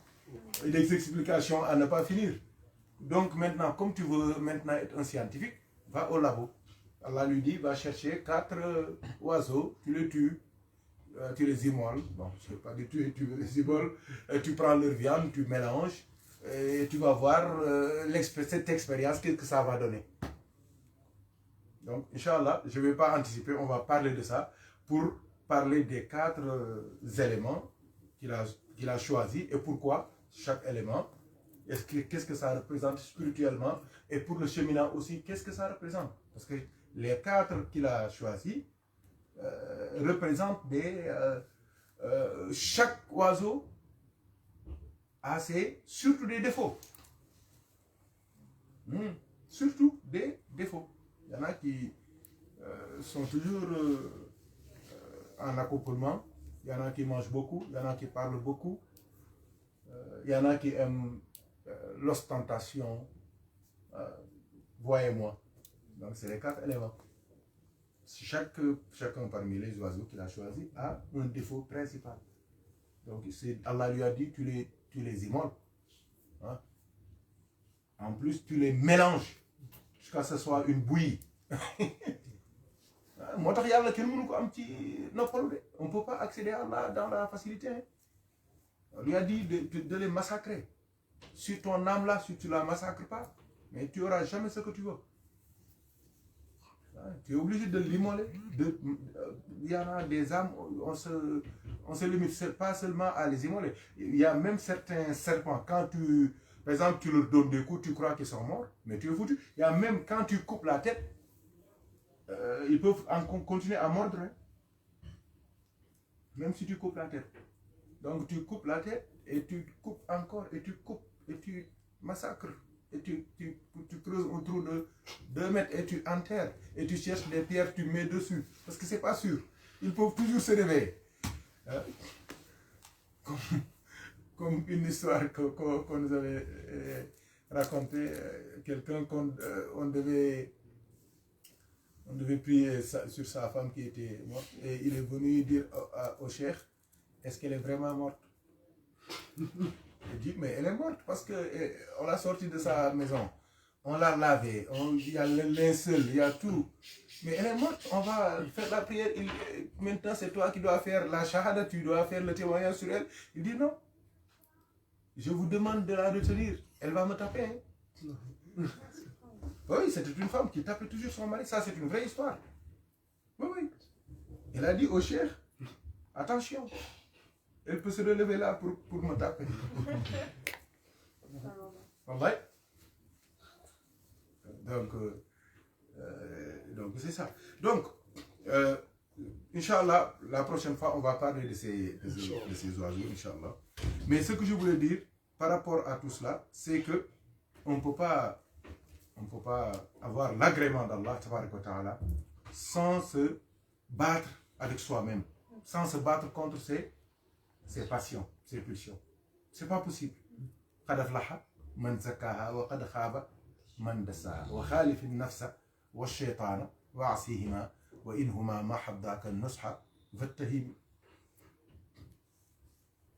Et des explications à ne pas finir. Donc maintenant, comme tu veux maintenant être un scientifique, va au labo. Allah lui dit, va chercher 4 oiseaux, tu les tues, tu les immoles. Bon, je ne sais pas du tout, tu les immoles, tu prends leur viande, tu mélanges, et tu vas voir cette expérience, qu'est-ce que ça va donner. Donc, Inch'Allah, je ne vais pas anticiper, on va parler de ça pour parler des 4 éléments qu'il a choisis et pourquoi chaque élément. Qu'est-ce que ça représente spirituellement et pour le cheminant aussi, qu'est-ce que ça représente? Parce que les 4 qu'il a choisis représentent chaque oiseau a surtout des défauts. Surtout des défauts. Il y en a qui sont toujours en accouplement, il y en a qui mangent beaucoup, il y en a qui parlent beaucoup, il y en a qui aiment l'ostentation, voyez-moi. Donc c'est les 4 éléments. Chacun parmi les oiseaux qu'il a choisi a un défaut principal. Donc Allah lui a dit, tu les immoles. Hein? En plus, tu les mélanges jusqu'à ce que ce soit une bouillie. On ne peut pas accéder à Allah dans la facilité. Hein? On lui a dit de les massacrer. Sur ton âme là, si tu ne la massacres pas, mais tu n'auras jamais ce que tu veux. Tu es obligé de l'immoler. Il y en a des âmes, on se limite pas seulement à les immoler. Il y a même certains serpents, quand par exemple, tu leur donnes des coups, tu crois qu'ils sont morts, mais tu es foutu. Il y a même quand tu coupes la tête, ils peuvent continuer à mordre. Hein? Même si tu coupes la tête. Donc tu coupes la tête et tu coupes encore et tu coupes et tu massacres. Et tu creuses un trou de 2 mètres et tu enterres. Et tu cherches des pierres, tu mets dessus. Parce que c'est pas sûr. Ils peuvent toujours se réveiller. Hein? Comme une histoire qu'on nous avait racontée. Quelqu'un qu'on devait prier sur sa femme qui était morte. Et il est venu dire au cheikh, est-ce qu'elle est vraiment morte? Il dit, mais elle est morte parce qu'on l'a sortie de sa maison. On l'a lavée, il y a le linceul, il y a tout. Mais elle est morte, on va faire la prière. Maintenant, c'est toi qui dois faire la shahada, tu dois faire le témoignage sur elle. Il dit, non. Je vous demande de la retenir. Elle va me taper. Hein? Oui, c'était une femme qui tapait toujours son mari. Ça, c'est une vraie histoire. Oui. Elle a dit au cheikh, attention. Elle peut se relever là pour me taper. Wallahi. Donc c'est ça. Donc, Inch'Allah, la prochaine fois, on va parler de ces oiseaux, Inch'Allah. Mais ce que je voulais dire par rapport à tout cela, c'est que on ne peut pas avoir l'agrément d'Allah sans se battre avec soi-même, sans se battre contre ses passions, ses pulsions. C'est pas possible. قد أفلح من زكاها وقد خاب من دساها وخالف النفس والشيطان وعصيهما وإنهما ما حضاك النصح فاتهم.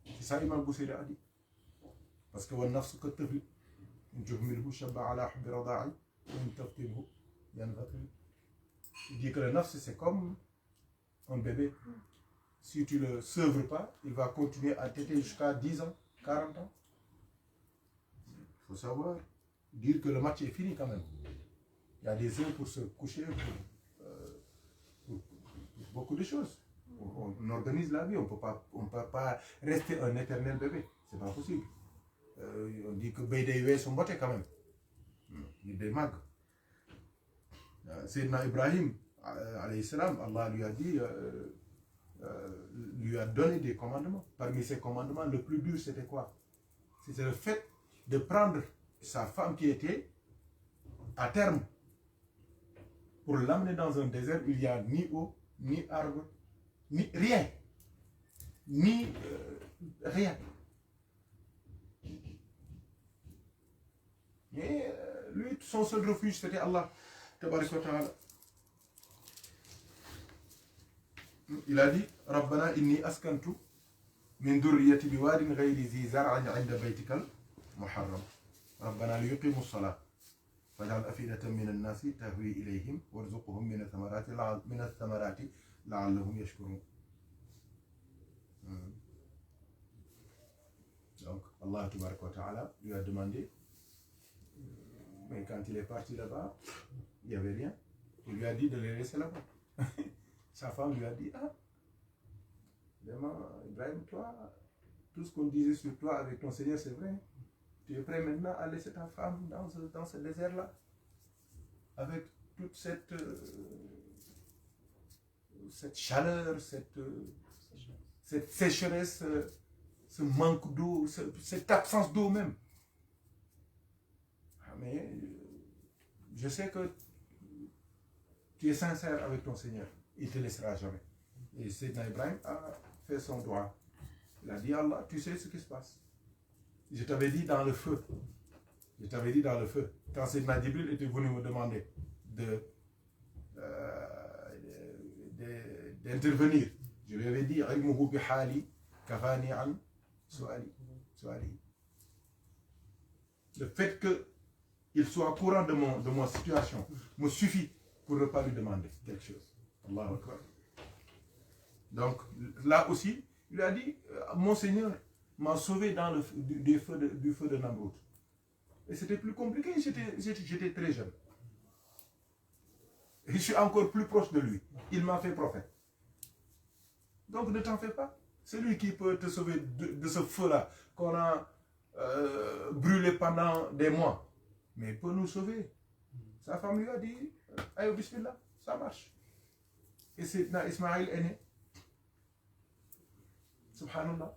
C'est ça Imam Bousiri a dit. Parce que والنفس كالطفل إن تهمله شب على حب رضاعي وإن تفتنه ينغفل. Il dit que le nafs c'est comme un bébé. Si tu ne le sevres pas, il va continuer à téter jusqu'à 10 ans, 40 ans. Il faut savoir dire que le match est fini quand même. Il y a des heures pour se coucher, pour beaucoup de choses. On organise la vie, on ne peut pas rester un éternel bébé. C'est pas possible. On dit que Bédéoué sont bottés quand même. des mags. Sayyidina Ibrahim, alayhi salam, Allah lui a dit, lui a donné des commandements. Parmi ces commandements, le plus dur, c'était quoi? C'était le fait de prendre sa femme qui était à terme pour l'amener dans un désert où il n'y a ni eau, ni arbre, ni rien. Ni rien. Mais lui, son seul refuge, c'était Allah. Il a dit, Rabbana inni askantu min durriyati biwadin ghayri zi zar'an 'inda baytikal muharram. Rabbana liyuqimu as-salat. فاجعل أفئدة من الناس تهوي إليهم وارزقهم من الثمرات لعلهم يشكرون. Donc Allah Tabaraka wa Ta'ala lui a demandé, mais quand il est parti là-bas, il n'y avait rien. Il lui a dit de les laisser là-bas. Sa femme lui a dit, ah, vraiment, Ibrahim, toi, tout ce qu'on disait sur toi avec ton Seigneur, c'est vrai. Tu es prêt maintenant à laisser ta femme dans ce désert-là, avec toute cette chaleur, cette sécheresse, ce manque d'eau, cette absence d'eau même. Mais je sais que tu es sincère avec ton Seigneur, il ne te laissera jamais. Et Sayyidina Ibrahim a fait son droit. Il a dit, Allah, tu sais ce qui se passe. Je t'avais dit dans le feu. Je t'avais dit dans le feu. Quand Sayyidina Jibril était venu me demander d'intervenir, je lui avais dit, ilmuhu bihali kafani an su'ali. Le fait qu'il soit au courant de mon situation me suffit pour ne pas lui demander quelque chose. Allahu Akbar. Donc là aussi, il a dit, mon Seigneur m'a sauvé du feu de Namroud. Et c'était plus compliqué, j'étais très jeune. Et je suis encore plus proche de lui. Il m'a fait prophète. Donc ne t'en fais pas. C'est lui qui peut te sauver de ce feu-là qu'on a brûlé pendant des mois. Mais il peut nous sauver. Sa femme lui a dit, aïe, bismillah, ça marche. Et c'est Ismaël est né. Subhanallah.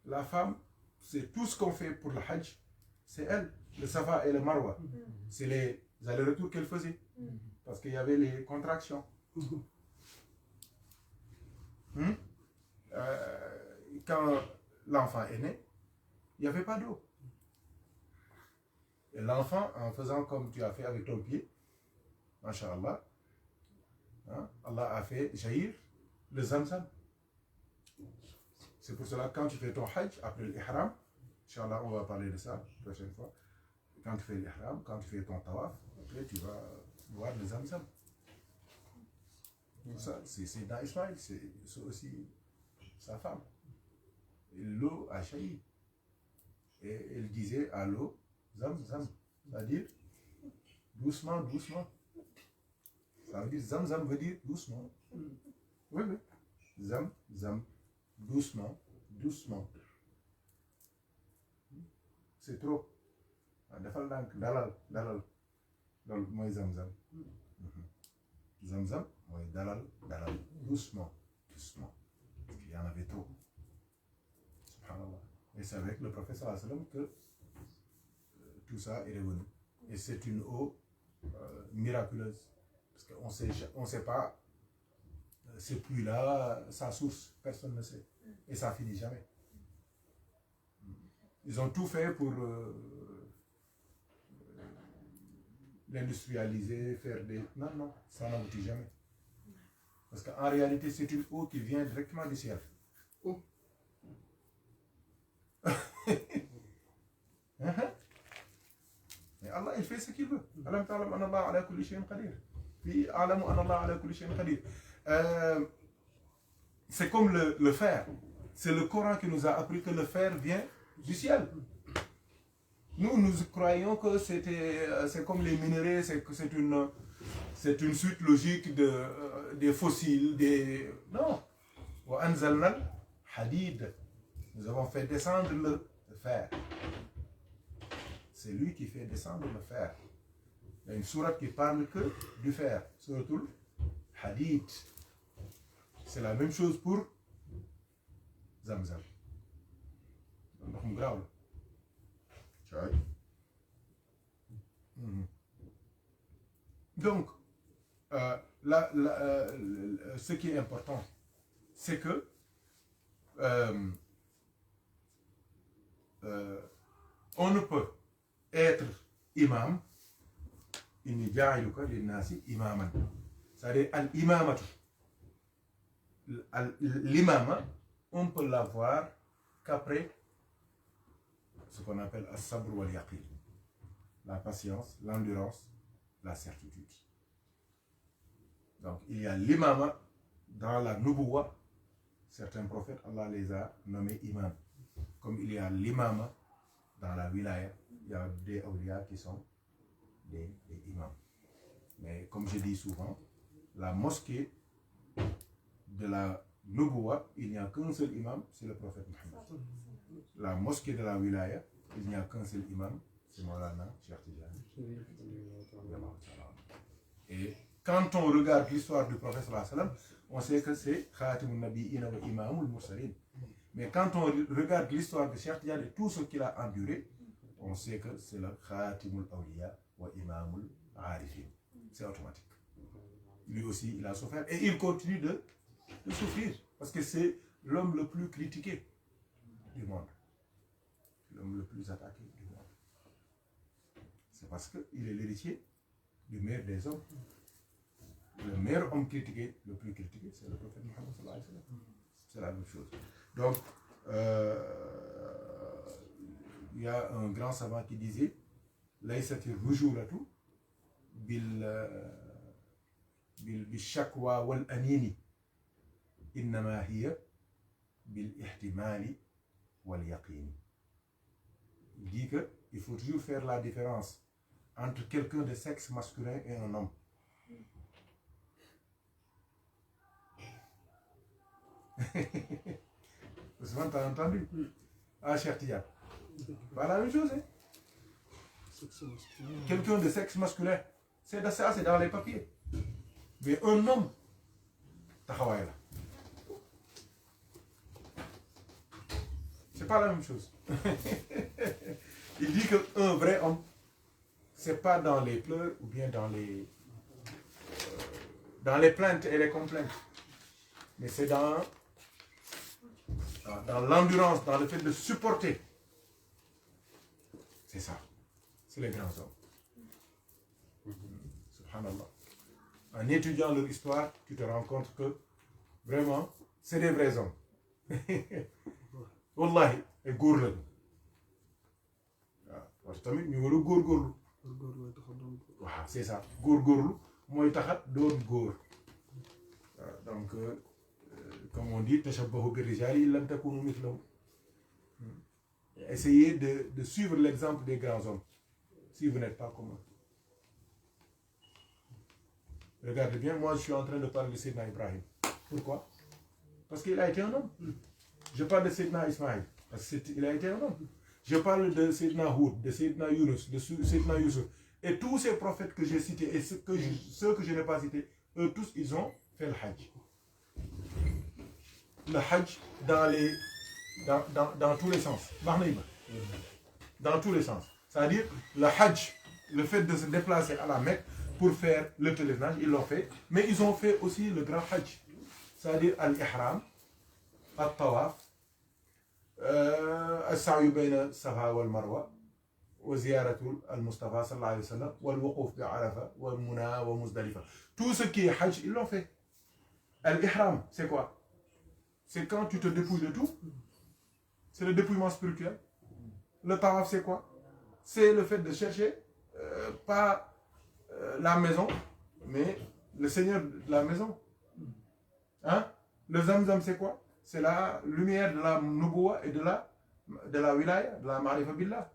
La femme, c'est tout ce qu'on fait pour le Hajj, c'est elle. Le Safa et le Marwa, c'est les allers-retours qu'elle faisait. Parce qu'il y avait les contractions. Quand l'enfant est né, il n'y avait pas d'eau. Et l'enfant, en faisant comme tu as fait avec ton pied, Masha'Allah, hein, Allah a fait jaillir le Zamzam. C'est pour cela que quand tu fais ton Hajj, après l'Ihram, Inch'Allah, on va parler de ça la prochaine fois. Quand tu fais l'Ihram, quand tu fais ton Tawaf, après tu vas boire le Zamzam. Ça, c'est dans Ismaël, c'est aussi sa femme. L'eau a jailli. Et elle disait à l'eau, Zamzam, c'est-à-dire doucement, doucement. Ça veut dire Zamzam veut dire doucement. Oui, oui. Zamzam, doucement, doucement. C'est trop. Dalal. Donc, moi, Zamzam. Zamzam, moi, dalal. Doucement, doucement. Il y en avait trop. Subhanallah. Et c'est avec le prophète sallallahu alayhi wa sallam que tout ça est revenu. Et c'est une eau miraculeuse. Parce qu'on ne sait pas ce puits-là, sa source, personne ne sait. Et ça finit jamais. Ils ont tout fait pour l'industrialiser, faire des... Non, ça n'aboutit jamais. Parce qu'en réalité, c'est une eau qui vient directement du ciel. Oh. Mais Allah, il fait ce qu'il veut. Alam ta'lam anna Allah ala kulli shay'in qadir. Puis alamu anna Allah ala kulli shay'in qadir. C'est comme le fer. C'est le Coran qui nous a appris que le fer vient du ciel. Nous croyons que c'est comme les minerais, c'est une suite logique des fossiles, non. Wa anzalna hadid. Nous avons fait descendre le fer. c'est lui qui fait descendre le fer. Il y a une sourate qui parle que du fer, suratul Hadid. C'est la même chose pour Zamzam. Donc, ce qui est important, c'est que on ne peut être imam, c'est-à-dire l'imama, on peut l'avoir qu'après ce qu'on appelle as-sabr wal yaqin, la patience, l'endurance, la certitude. Donc il y a l'imama dans la nubuwa. Certains prophètes, Allah les a nommés imams. Comme il y a l'imama dans la wilaya, il y a des awliya qui sont des imams. Mais comme je dis souvent, la mosquée de la nubuwa, il n'y a qu'un seul imam, c'est le prophète Muhammad. La mosquée de la wilaya, il n'y a qu'un seul imam, c'est Maulana Cheikh Tidjani. Et quand on regarde l'histoire du prophète sallallahu alayhi wa sallam, on sait que c'est Khatimun Nabiyyin wa Imamul Mursalin. Mais quand on regarde l'histoire de Cheikh Tidjani et tout ce qu'il a enduré, on sait que c'est le Khatimul Awliya wa Imamul Arifin. C'est automatique. Lui aussi, il a souffert et il continue de souffrir parce que c'est l'homme le plus critiqué du monde, l'homme le plus attaqué du monde. C'est parce qu'il est l'héritier du meilleur des hommes. Le meilleur homme critiqué, le plus critiqué, c'est le prophète Mohammed sallallahu alayhi wa sallam. C'est la même chose. Donc, il y a un grand savant qui disait laysati rujulatu bil shakwa wal anini innama hiya bil ihtimali wal yaqini. Il dit que il faut toujours faire la différence entre quelqu'un de sexe masculin et un homme. Ousmane, t'as entendu? Ah, Cheikh Tidjani. Pas la même chose, hein? Quelqu'un de sexe masculin, c'est dans les papiers. Mais un homme, taxawaay la. C'est pas la même chose. Il dit qu'un vrai homme, c'est pas dans les pleurs ou bien dans les plaintes et les complaintes, mais c'est dans l'endurance, dans le fait de supporter. C'est ça. C'est les grands hommes. Subhanallah. En étudiant leur histoire, tu te rends compte que vraiment, c'est des vrais hommes. Wallahi, et góor lañu. waaw parce que tamit ñu war a góorgóorlu. waaw c'est ça góorgóorlu mooy taxat doon góor. waaw donc comme on dit tashabbahu bir-rijaali in lam takunu mithlahum. Essayez de suivre l'exemple des grands hommes si vous n'êtes pas comme eux. Regardez bien, moi je suis en train de parler de Seydina Ibrahim. Pourquoi? Parce qu'il a été un homme. Je parle de Seydina Ismaïl, parce qu'il a été un homme. Je parle de Seydina Houd, de Seydina Yunus, de Seydina Yusuf. Et tous ces prophètes que j'ai cités et ceux que je n'ai pas cités, eux tous, ils ont fait le Hajj. Le Hajj dans tous les sens. Dans tous les sens. C'est-à-dire, le Hajj, le fait de se déplacer à la Mecque pour faire le pèlerinage, ils l'ont fait. Mais ils ont fait aussi le grand Hajj. C'est-à-dire Al-Ihram, Al-Tawaf, Al-Sa'yu bayna Safa wal-Marwa, وزيارة المصطفى صلى الله عليه وسلم والوقوف بعرفة ومنى ومزدلفة. Tout ce qui est Hajj, ils l'ont fait. Al-Ihram, c'est quoi? C'est quand tu te dépouilles de tout. C'est le dépouillement spirituel. Le Tawaf, c'est quoi? C'est le fait de chercher pas la maison, mais le Seigneur de la maison. Hein? Le Zamzam, c'est quoi? C'est la lumière de la Nubuwa et de la wilaya, de la Marifa Billah.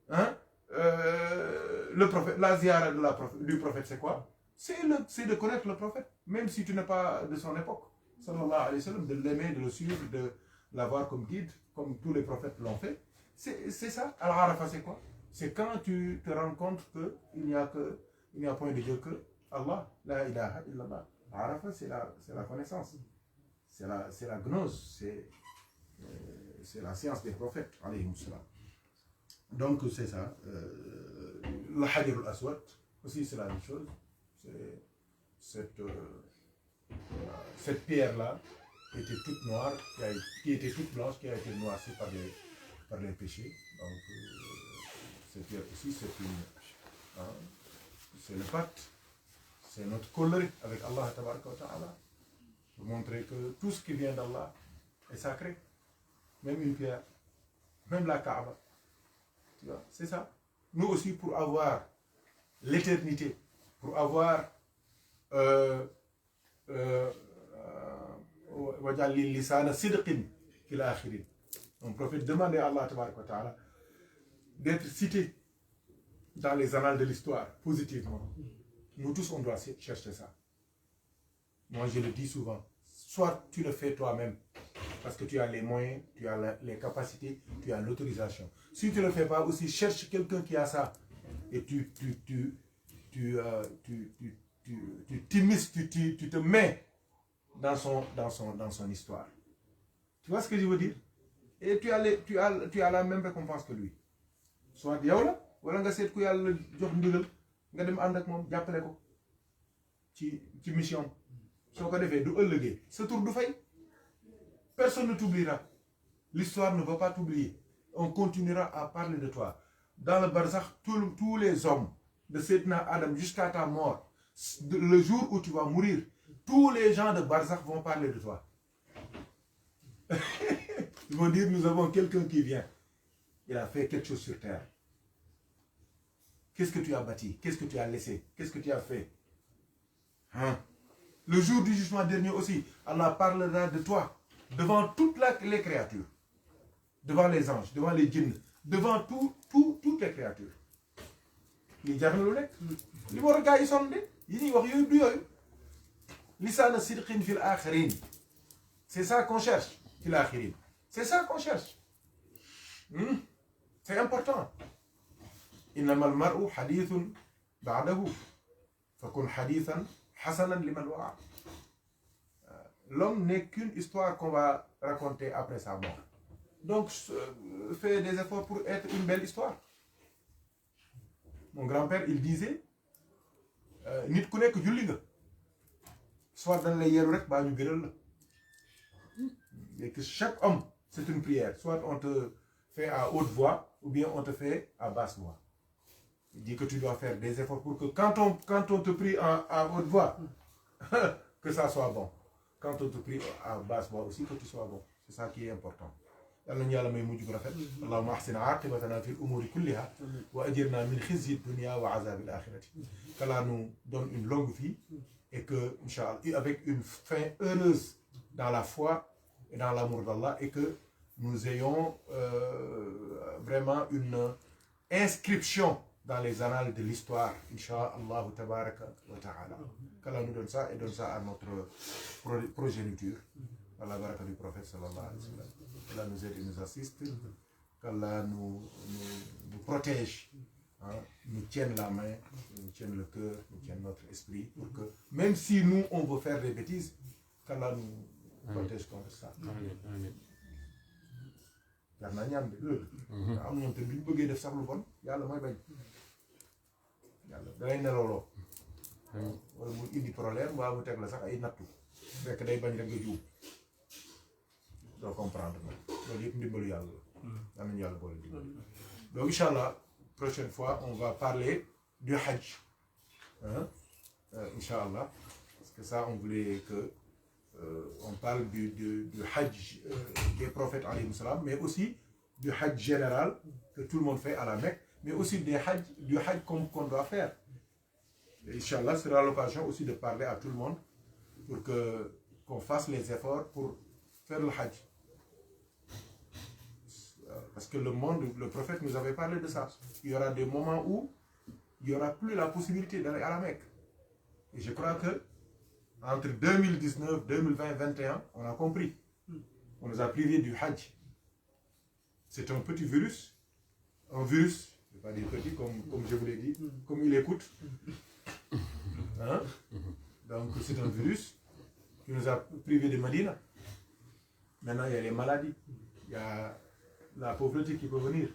Hein? Le prophète, la ziyara du prophète, c'est quoi? C'est de connaître le prophète, même si tu n'es pas de son époque. Sallallahu alayhi wa sallam, de l'aimer, de le suivre, de l'avoir comme guide, comme tous les prophètes l'ont fait. C'est ça. Al-Arafa, c'est quoi? C'est quand tu te rends compte qu'il n'y a point de Dieu que Allah, la ilaha illallah. Arafa, c'est la connaissance, c'est la gnose, c'est la science des prophètes, alayhi salam. Donc c'est ça. Le Hajar al-Aswad aussi, c'est la même chose. C'est cette pierre-là était toute noire, qui était toute blanche, qui a été noircie par les péchés. Donc cette pierre aussi, c'est le pacte, c'est notre colère avec Allah tabaraka wa ta'ala, pour montrer que tout ce qui vient d'Allah est sacré, même une pierre, même la Kaaba. Tu vois, c'est ça. Nous aussi, pour avoir l'éternité, pour avoir un prophète demandait à Allah tabaraka wa ta'ala d'être cité dans les annales de l'histoire positivement. Nous tous on doit chercher ça. Moi je le dis souvent, soit tu le fais toi-même parce que tu as les moyens, tu as les capacités, tu as l'autorisation. Si tu ne le fais pas aussi, cherche quelqu'un qui a ça et tu t'immisces, tu te mets dans son histoire. Tu vois ce que je veux dire? Et tu as la même récompense que lui. Soit yow la wala nga seet ku yàlla jox ndigal nga dem ànd ak moom jàppale ko ci mission. Soo ko defee du ëllëgee sa tur du fay. Personne ne t'oubliera. L'histoire ne va pas t'oublier. On continuera à parler de toi. Dans le barzakh, tous les hommes de Sayyidina Adam jusqu'à ta mort, le jour où tu vas mourir, tous les gens de barzakh vont parler de toi. Ils vont dire, nous avons quelqu'un qui vient. Il a fait quelque chose sur terre. Qu'est-ce que tu as bâti? Qu'est-ce que tu as laissé? Qu'est-ce que tu as fait? Hein? Le jour du jugement dernier aussi, Allah parlera de toi devant toutes les créatures. Devant les anges, devant les djinns, devant toutes les créatures. Les jarnolek, les morgas ils sont des, ils y ont du yoy. Lisana sidqin fil akhirin. C'est ça qu'on cherche, fil akhirin. C'est ça qu'on cherche. C'est important. إنما المرء حديث بعده فكن حديثا حسنا لمن وعى. L'homme n'est qu'une histoire qu'on va raconter après sa mort. Donc, fais des efforts pour être une belle histoire. Mon grand-père, il disait, nit ku nekk julli nga. Soit dans les yeru rek ba ñu gëral la. Et que chaque homme, c'est une prière. Soit on te fait à haute voix, ou bien on te fait à basse voix. Il dit que tu dois faire des efforts pour que quand on te prie à haute voix, que ça soit bon. Quand on te prie à basse voix aussi, que tu sois bon. C'est ça qui est important. اللهم احسن عاقبتنا في الامور كلها واجرنا من خزي الدنيا وعذاب الاخره. Qu'Allah nous donne une longue vie et que, Inch'Allah, avec une fin heureuse dans la foi et dans l'amour d'Allah, et que nous ayons vraiment une inscription dans les annales de l'histoire, Inch'Allah tabaraka wa ta'ala. Qu'Allah nous donne ça et donne ça à notre progéniture. Allah baraka du prophète sallallahu alayhi wa sallam. Qu'Allah nous aide et nous assiste. Qu'Allah nous protège, hein, nous tienne la main, nous tienne le cœur, nous tienne notre esprit, pour que même si nous on veut faire des bêtises, qu'Allah nous protège contre ça. Jar na ñaan de loolu. Am ñoom te duñ bëggee def sax lu bon yàlla mooy bañ. Yàlla dalay nelawloo. Wala mu indi problème waa mu teg la sax ay nattu. Fekk day bañ rek nga juum. Doo comprendre nag. Loolu yëpp ndimbalu yàlla la. Am nañu yàlla boole dimbali. Donc Inch'Allah, prochaine fois on va parler du Hajj. Inch'Allah. Parce que ça on voulait que on parle du Hajj des prophètes alayhi salam, mais aussi du Hajj général que tout le monde fait à la Mecque, mais aussi du Hajj qu'on doit faire. Inch'Allah, ce sera l'occasion aussi de parler à tout le monde pour qu'on fasse les efforts pour faire le Hajj. Parce que le prophète nous avait parlé de ça. Il y aura des moments où il n'y aura plus la possibilité d'aller à la Mecque. Et je crois que entre 2019, 2020, 2021, on a compris. On nous a privés du Hajj. C'est un petit virus. Un virus c'est pas des petits comme je vous l'ai dit, comme il écoute. Hein? Donc c'est un virus qui nous a privés de Médina. Maintenant il y a les maladies, il y a la pauvreté qui peut venir,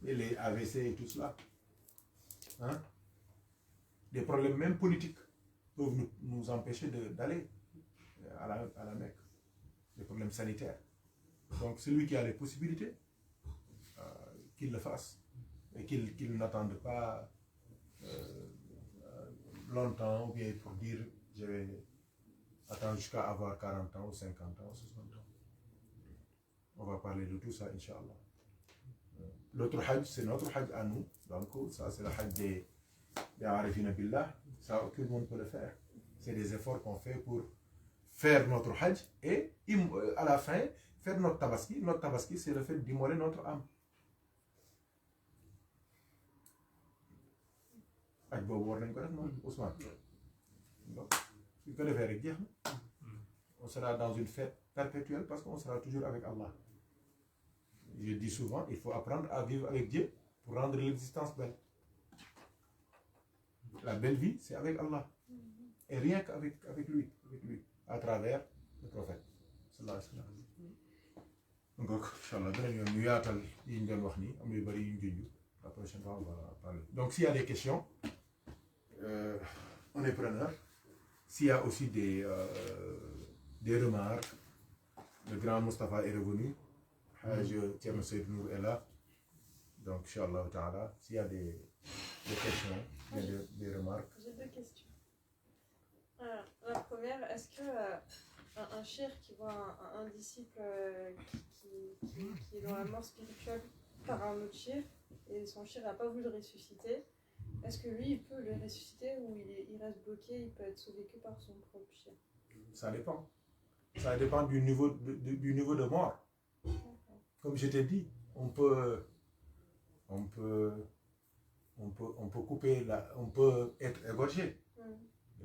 et les AVC et tout cela. Hein? Des problèmes même politiques peuvent nous empêcher d'aller à la Mecque. Des problèmes sanitaires. Donc celui qui a les possibilités, qu'il le fasse et qu'il n'attende pas longtemps ou bien pour dire je vais attendre jusqu'à avoir 40 ans ou 50 ans ou 60 ans. On va parler de tout ça, Inch'Allah. L'autre hajj, c'est notre hajj à nous. Donc ça, c'est le hajj des Arifina Billah. Ça, tout le monde peut le faire. C'est des efforts qu'on fait pour faire notre hajj et à la fin, faire notre tabaski. Notre tabaski, c'est le fait d'immoler notre âme. Hajj boobu war nañ ko def moom Ousmane. Donc, suñ ko defee rek jeex na. On sera dans une fête perpétuelle parce qu'on sera toujours avec Allah. Je dis souvent, il faut apprendre à vivre avec Dieu pour rendre l'existence belle. La belle vie, c'est avec Allah. Et rien qu'avec lui, à travers le prophète. Sallallahu alayhi wa sallam. Donc, Inch'Allah, danañ yoon ñu yaatal yi ñu doon wax nii am yu bëri yu ñu junj. La prochaine fois, on va parler. Donc, s'il y a des questions, on est preneur. S'il y a aussi des remarques, le grand Mustafa est revenu. Hajj Thierno Seydou Nour est là. Donc, Inch'Allah ta'ala, s'il y a des questions, des remarques. J'ai deux questions. La première, est-ce que un cheikh qui voit un disciple qui est dans la mort spirituelle par un autre cheikh et son cheikh n'a pas voulu le ressusciter, est-ce que lui il peut le ressusciter ou il reste bloqué, il peut être sauvé que par son propre cheikh? Ça dépend. Ça dépend du niveau de mort. Comme je t'ai dit, on peut couper, on peut être égorgé.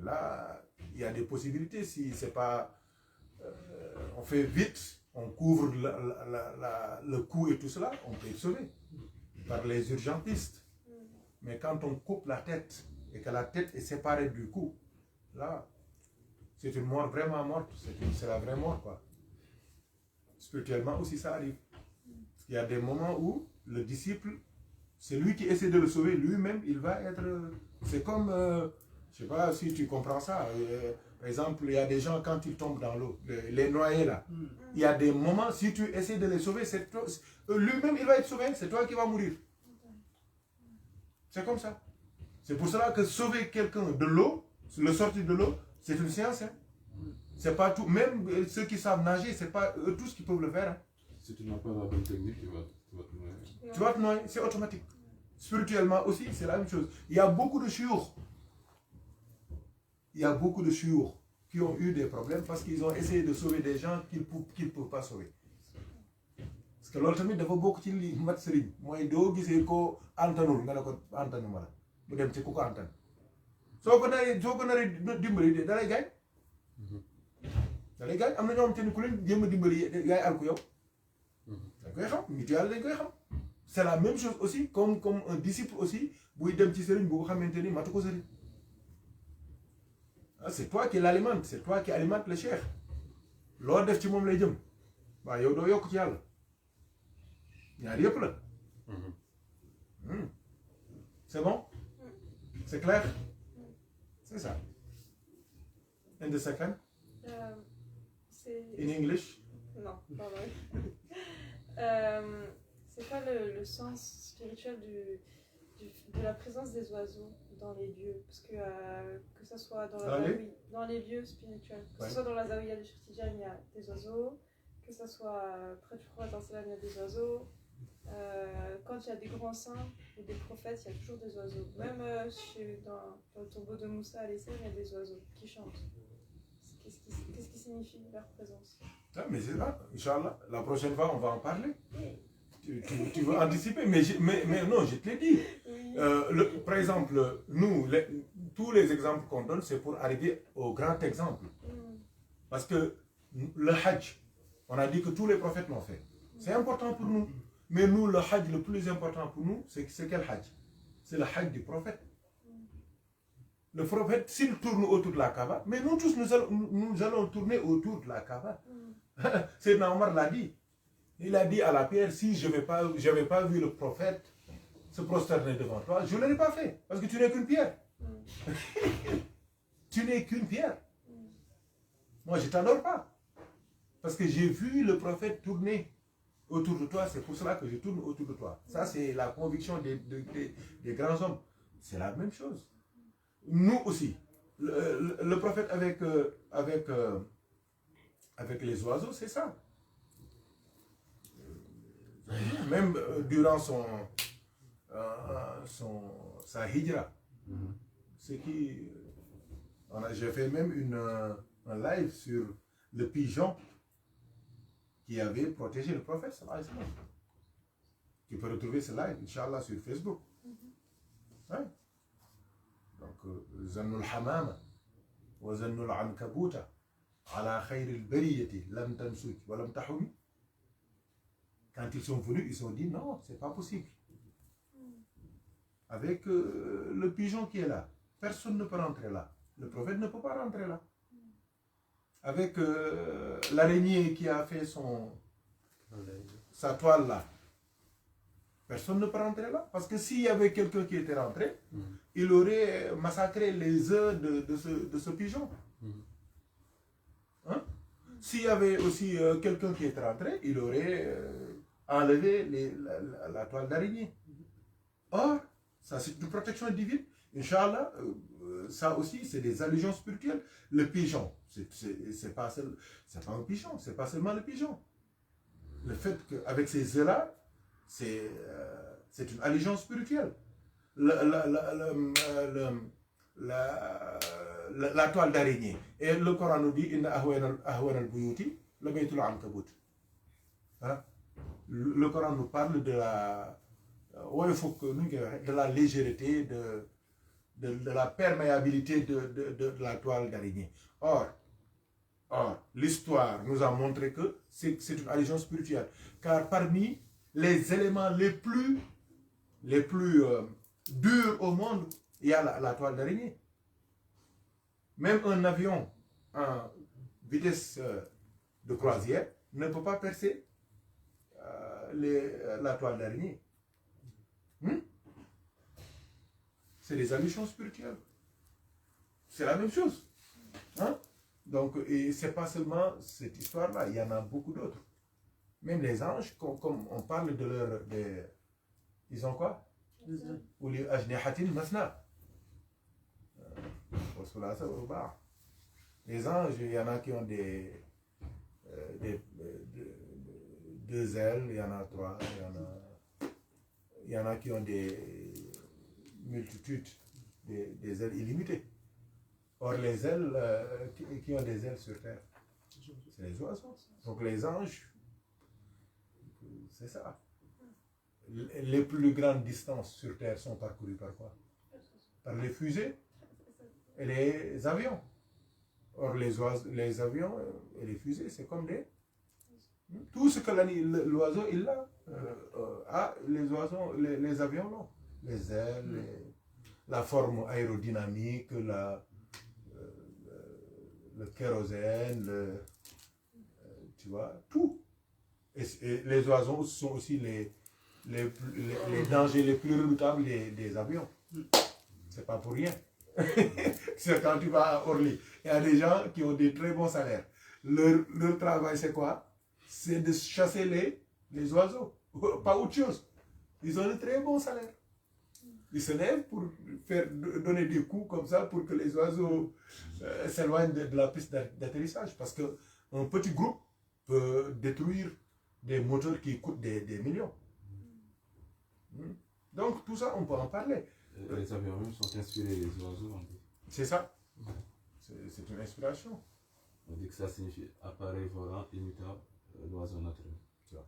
Là, il y a des possibilités. Si c'est pas, on fait vite, on couvre le cou et tout cela, on peut être sauvé par les urgentistes. Mais quand on coupe la tête et que la tête est séparée du cou, là, c'est une mort vraiment morte. C'est la vraie mort, quoi. Spirituellement aussi, ça arrive. Il y a des moments où le disciple, c'est lui qui essaie de le sauver, lui-même, il va être... C'est comme, je ne sais pas si tu comprends ça, par exemple, il y a des gens, quand ils tombent dans l'eau, les noyés là, il y a des moments, si tu essaies de les sauver, lui-même, il va être sauvé, c'est toi qui vas mourir. C'est comme ça. C'est pour cela que sauver quelqu'un de l'eau, le sortir de l'eau, c'est une science. Hein. C'est pas tout, même ceux qui savent nager, c'est pas eux tous qui peuvent le faire. Hein. Si tu n'as pas la bonne technique, tu vas te noyer. Tu vas te noyer, c'est automatique. Spirituellement aussi, c'est la même chose. Il y a beaucoup de chiours. Il y a beaucoup de chiours qui ont eu des problèmes parce qu'ils ont essayé de sauver des gens qu'ils ne peuvent pas sauver. Parce que l'autre tamit dafa bokk ci li mat sëriñ mooy doo gisee ko antanul nga ne ko antanuma la mu dem ci ku ko antan soo ko naree dimbali da lay gaañ am na ñoo xam te ni ku leen jéem a dimbali yaay alku yow dañ koy xam nit yàlla dañ koy xam. C'est la même chose aussi comme un disciple aussi buy dem ci sëriñ bu ko xamante ni matu ko sëriñ. C'est toi qui l'alimente, c'est toi qui alimente le cheikh. Loo def ci moom lay jëm waaw yow doo yokk ci yàlla ñaar yëpp la. C'est bon? C'est clair? C'est ça. And the second? In English? Non, pardon. C'est quoi le sens spirituel de la présence des oiseaux dans les lieux? Parce que ce soit dans les lieux spirituels, que ce soit dans la Zawiya de Cheikh Tidiane, il y a des oiseaux, que ce soit près du prophète, il y a des oiseaux. Quand il y a des grands saints ou des prophètes, il y a toujours des oiseaux. Même dans le tombeau de Moussa à l'Essai, il y a des oiseaux qui chantent. Qu'est-ce qui signifie leur présence? Ah, mais c'est là, Inch'Allah. La prochaine fois, on va en parler. Tu veux anticiper, mais non, je te l'ai dit. Oui. Par exemple, nous, tous les exemples qu'on donne, c'est pour arriver au grand exemple. Parce que le Hajj, on a dit que tous les prophètes l'ont fait. C'est important pour nous. Mais nous, le hajj le plus important pour nous, c'est quel hajj? C'est le hajj du prophète. Le prophète, s'il tourne autour de la Kaaba, mais nous tous, nous allons tourner autour de la Kaaba. C'est Omar l'a dit. Il a dit à la pierre, si je n'avais pas vu le prophète se prosterner devant toi, je ne l'aurais pas fait. Parce que tu n'es qu'une pierre. Tu n'es qu'une pierre. Moi, je ne t'adore pas. Parce que j'ai vu le prophète tourner autour de toi, c'est pour cela que je tourne autour de toi. Ça, c'est la conviction des grands hommes. C'est la même chose. Nous aussi. Le prophète avec les oiseaux, c'est ça. Même durant sa hijra, c'est qui j'ai fait même un live sur le pigeon qui avait protégé le prophète. Tu peux retrouver ce live, Inch'Allah, sur Facebook. Ouais. Donc, Zannul Hamama wa Zannul Ankabuta ala khayril bariyati lam tansuk wa lam tahumi. Quand ils sont venus, ils ont dit non, c'est pas possible. Avec le pigeon qui est là, personne ne peut rentrer là. Le prophète ne peut pas rentrer là. Avec l'araignée qui a fait sa toile là, personne ne peut rentrer là. Parce que s'il y avait quelqu'un qui était rentré, il aurait massacré les œufs de ce pigeon. Hein? S'il y avait aussi quelqu'un qui était rentré, il aurait enlevé la toile d'araignée. Or, ça c'est une protection divine. Inch'Allah, ça aussi c'est des allusions spirituelles. Le pigeon, c'est pas un pigeon, c'est pas seulement le pigeon. Le fait qu'avec ces œufs-là, c'est une allusion spirituelle. La toile d'araignée. Et le Coran nous dit Inna ahwan al-buyuti la baytul ankabut. Le Coran nous parle de la légèreté, de la perméabilité de la toile d'araignée. Or, l'histoire nous a montré que c'est une allusion spirituelle. Car parmi les éléments les plus durs au monde, il y a la toile d'araignée. Même un avion en vitesse de croisière ne peut pas percer la toile d'araignée. C'est des allusions spirituelles. C'est la même chose. Hein? Donc, et c'est pas seulement cette histoire-là, il y en a beaucoup d'autres. Même les anges, comme on parle de leur... ils ont quoi? Ou les ajnihatin masna. Les anges, il y en a qui ont deux ailes, il y en a trois, il y en a qui ont des multitudes, des ailes illimitées. Or, les ailes qui ont des ailes sur terre, c'est les oiseaux. Donc les anges, c'est ça. Les plus grandes distances sur terre sont parcourues par quoi? Par les fusées et les avions. Or, les avions et les fusées, c'est comme des... Tout ce que l'oiseau, il a, les avions, non. Les ailes, la forme aérodynamique, le kérosène, tu vois, tout. Et les oiseaux sont aussi les dangers les plus redoutables des avions. C'est pas pour rien. C'est quand tu vas à Orly, il y a des gens qui ont des très bons salaires. Leur travail, c'est quoi? C'est de chasser les oiseaux. Pas autre chose. Ils ont de très bons salaires. Ils se lèvent pour donner des coups comme ça pour que les oiseaux s'éloignent de la piste d'atterrissage. Parce qu'un petit groupe peut détruire des moteurs qui coûtent des millions. Donc tout ça, on peut en parler. Les avions même sont inspirés des oiseaux. C'est ça. C'est une inspiration. On dit que ça signifie appareil volant imitant l'oiseau naturel. Tu vois.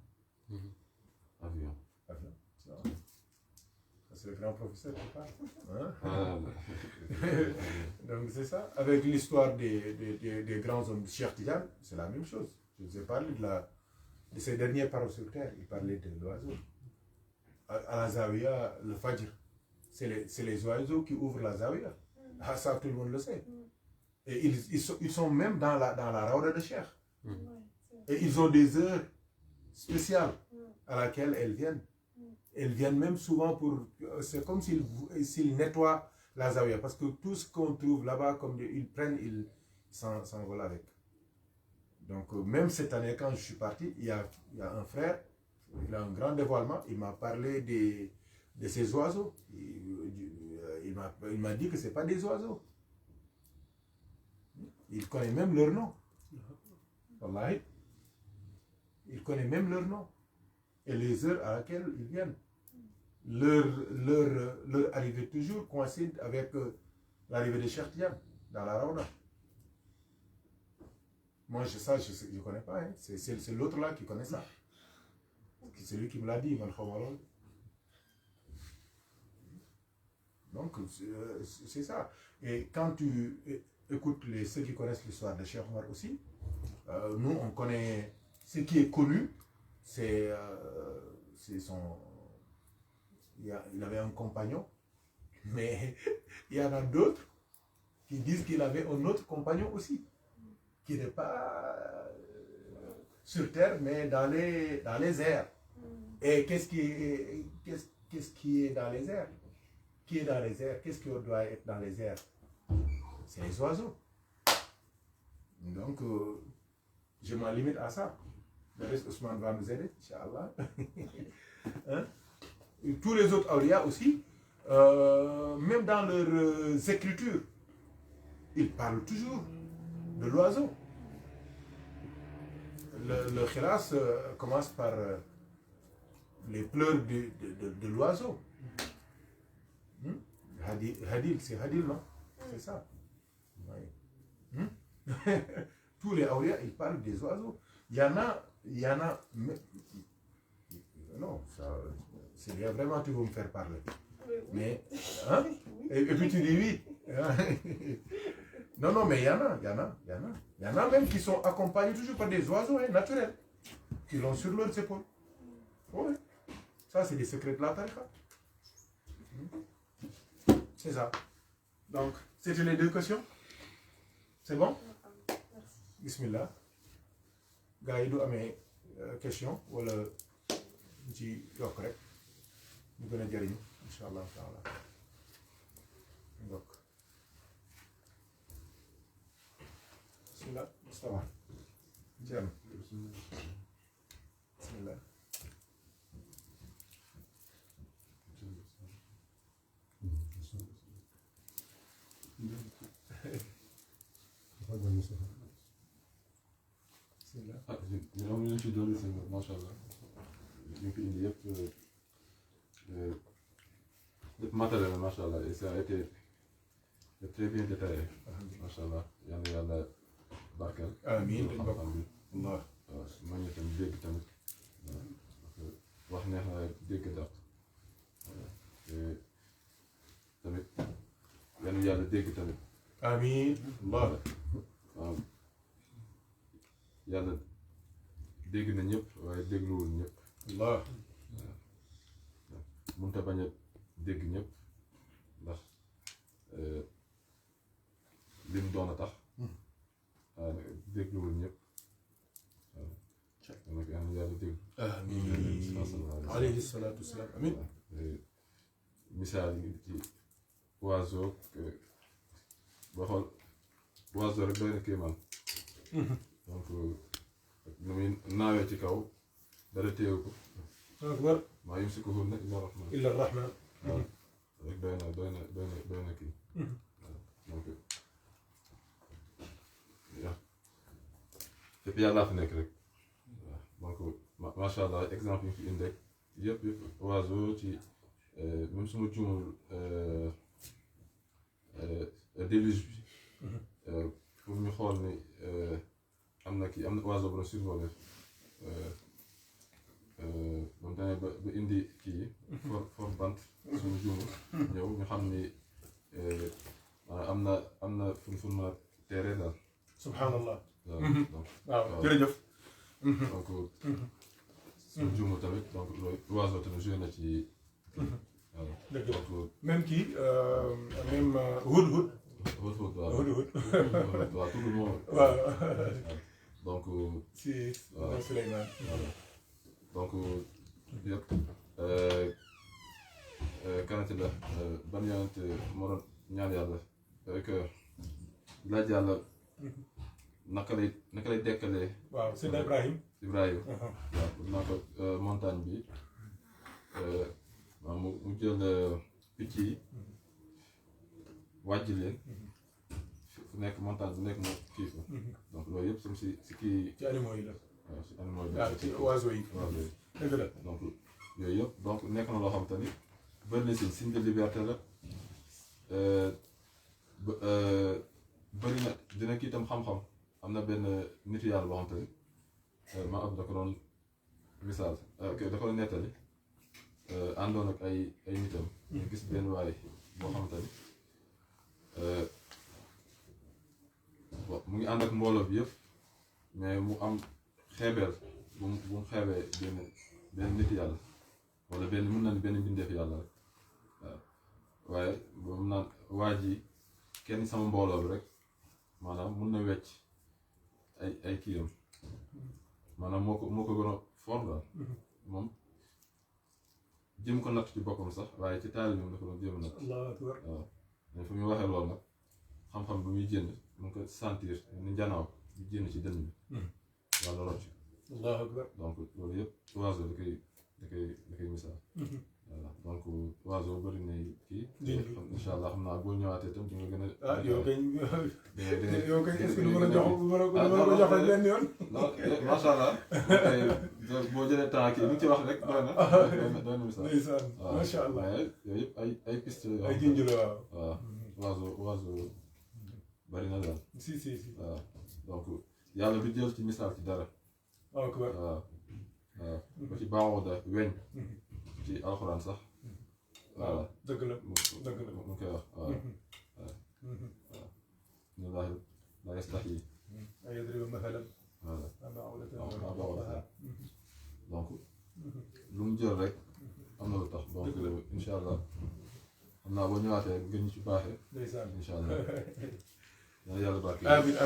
Avion. Avion. Tu vois. C'est le grand professeur qui parle. Hein? Donc c'est ça. Avec l'histoire des grands hommes de Cheikh Tidiane, c'est la même chose. Je vous ai parlé de ces dernières paroles sur terre. Il parlait de l'oiseau. à la Zawiya, le Fajr, c'est les oiseaux qui ouvrent la Zawiya. Ah, ça, tout le monde le sait. Et ils sont même dans la Rawda de Cheikh. Et ils ont des heures spéciales à laquelle elles viennent. Elles viennent même souvent pour... C'est comme s'ils nettoient la Zawiya. Parce que tout ce qu'on trouve là-bas, comme ils prennent, ils s'envolent avec. Donc, même cette année, quand je suis parti, il y a un frère, il a un grand dévoilement, il m'a parlé de ces oiseaux. Il m'a dit que ce n'est pas des oiseaux. Il connaît même leur nom. Wallahi. Il connaît même leur nom. Et les heures à laquelle ils viennent. Leur arrivée toujours coïncide avec l'arrivée de Cheikh Tidiane dans la Rawda. Moi, ça, je ne connais pas. Hein. C'est l'autre là qui connaît ça. C'est lui qui me l'a dit. Donc, c'est ça. Et quand tu écoutes ceux qui connaissent l'histoire de Cheikh Omar aussi, nous, on connaît ce qui est connu, c'est son... Il avait un compagnon, mais il y en a d'autres qui disent qu'il avait un autre compagnon aussi, qui n'est pas sur terre, mais dans les airs. Et qu'est-ce qui est dans les airs? Qui est dans les airs? Qu'est-ce qui doit être dans les airs? C'est les oiseaux. Donc, je m'en limite à ça. Le reste, Ousmane va nous aider, Inch'Allah. Hein? Tous les autres awliya aussi, même dans leurs écritures, ils parlent toujours de l'oiseau. Le khilas commence par les pleurs de l'oiseau. Hadil, c'est Hadil, non? C'est ça. Oui. Tous les awliya, ils parlent des oiseaux. Il y en a, non, ça, c'est bien, vraiment, tu veux me faire parler. Oui. Mais, hein? Et puis tu dis oui. Non, mais il y en a même qui sont accompagnés toujours par des oiseaux naturels, qui l'ont sur leurs épaules. Oui. Ça, c'est des secrets de la tariqa. C'est ça. Donc, c'était les deux questions. C'est bon? Merci. Bismillah. Gars yi du amee question wala ci yokk rek ñu gën a jëriñu incha allah taala ndokk bismillah Mustafa Thierno bismillah ah ñoom ñu ci dolli seen macha allah ñu fi indi yëpp matériel la macha allah et ça a été très bien détaillé macha allah yal na yàlla barkeel. amiin xam-xam bi. Allah waaw ma ñu tamit dégg tamit wax neex na dégg dàq tamit yal na yàlla dégg tamit. amiin Allah waaw yàlla dégg na ñëpp waaye dégluwul ñëpp. Allah mënut a bañ a dégg ñëpp ndax lim doon a tax waaye dégluwul ñëpp waaw nag yàlla dégg. amiin alayhi salaatu wasalaam amiin. misaal yi ci oiseau boo xool oiseau rek doy na kéemaan. donc nu muy naawee ci kaw dara téew ko. akbar maa yumsikuhunna illa rahmaan. illa rahmaan. waaw rek doy na kii. waaw donc fépp yàllaa fi nekk rek. waaw donc macha allah exemple yi fi indi rek yëpp oiseau ci même su ma juumul déluge bi. pour ñu xool ni am na oiseau bu la survolé ba mu demee ba indi kii for bant suñu juumul ñëw ñu xam ni am na fu ma teere daal. subhanallah. waaw waaw jërëjëf. donc suñu juumul tamit donc loolu oiseau tamit joué na ci voilà dëgg la donc même kii même hudhud hudhud waaw hudhud waaw tout le monde waaw donc si waaw Souleymane voilà donc yëpp kanati la ban yonent moo doon ñaan yàlla que laaj yàlla naka lay dekkalee waaw Seydina Ibrahim Ibrahima waaw naa ko montagne bi waaw mu jël picc yi wàjj leen fu nekk montagne bu nekk mu kii fa donc loolu yëpp si kii ci animaux yi la waaw si animaux yi waaw ci oiseaux yi dëgg la donc yooyu yëpp donc nekk na loo xam te ni bëri na si signe de liberté la bëri na dina kii itam xam-xam am na benn nitu yàlla boo xam te ni ma ab da ko doon misaal da ko doon nettali àndoon ak ay nitam ñu gis benn waay boo xamante ni bon mu ngi ànd ak mbooloo bi yëpp mais mu am xeebeel bu mu xeebee benn nit yàlla wala benn mën na ni benn mbindeef yàlla rek waaw waaye moom naan waa ji kenn sama mbooloo bi rek maanaam mun na wecc ay kiyam maanaam moo ko gën a fort daal moom jëm ko natt ci boppam sax waaye ci taali bi dafa doon jéem a natt waaw mais fu muy waxee loolu nag xam-xam bi muy jënd mu ngi ko sentir ni njanaaw di jënd ci dënn bi walla rocc allahu akbar donc loolu yëpp oiseau da koy misaal voilà donc oiseau bëri na kii incha allah xam naa boo ñëwaatee tam di nga gën a yow kay est-ce que du mën a jox ko jox rek benn yoon non macha allah boo jëlee temps kii li nga ci wax rek doy na misaal ndeysaan macha allah waaye yooyu yëpp ay piste ay junj la waaw oiseau bëri na daal si waaw donc yàlla du jël ci misaal ci dara waaw ba ci baaxoo da weñ ci alxuraan sax voilà dëgg la mu koy wax waaw ne la yastaxyi yadribu mathalan voilà donc lu mu jël rek am na lu tax donc incha allah xam naa boo ñëwaatee gën ñu ci baaxee ndeysaan incha allah yàlla yàlla barke amiin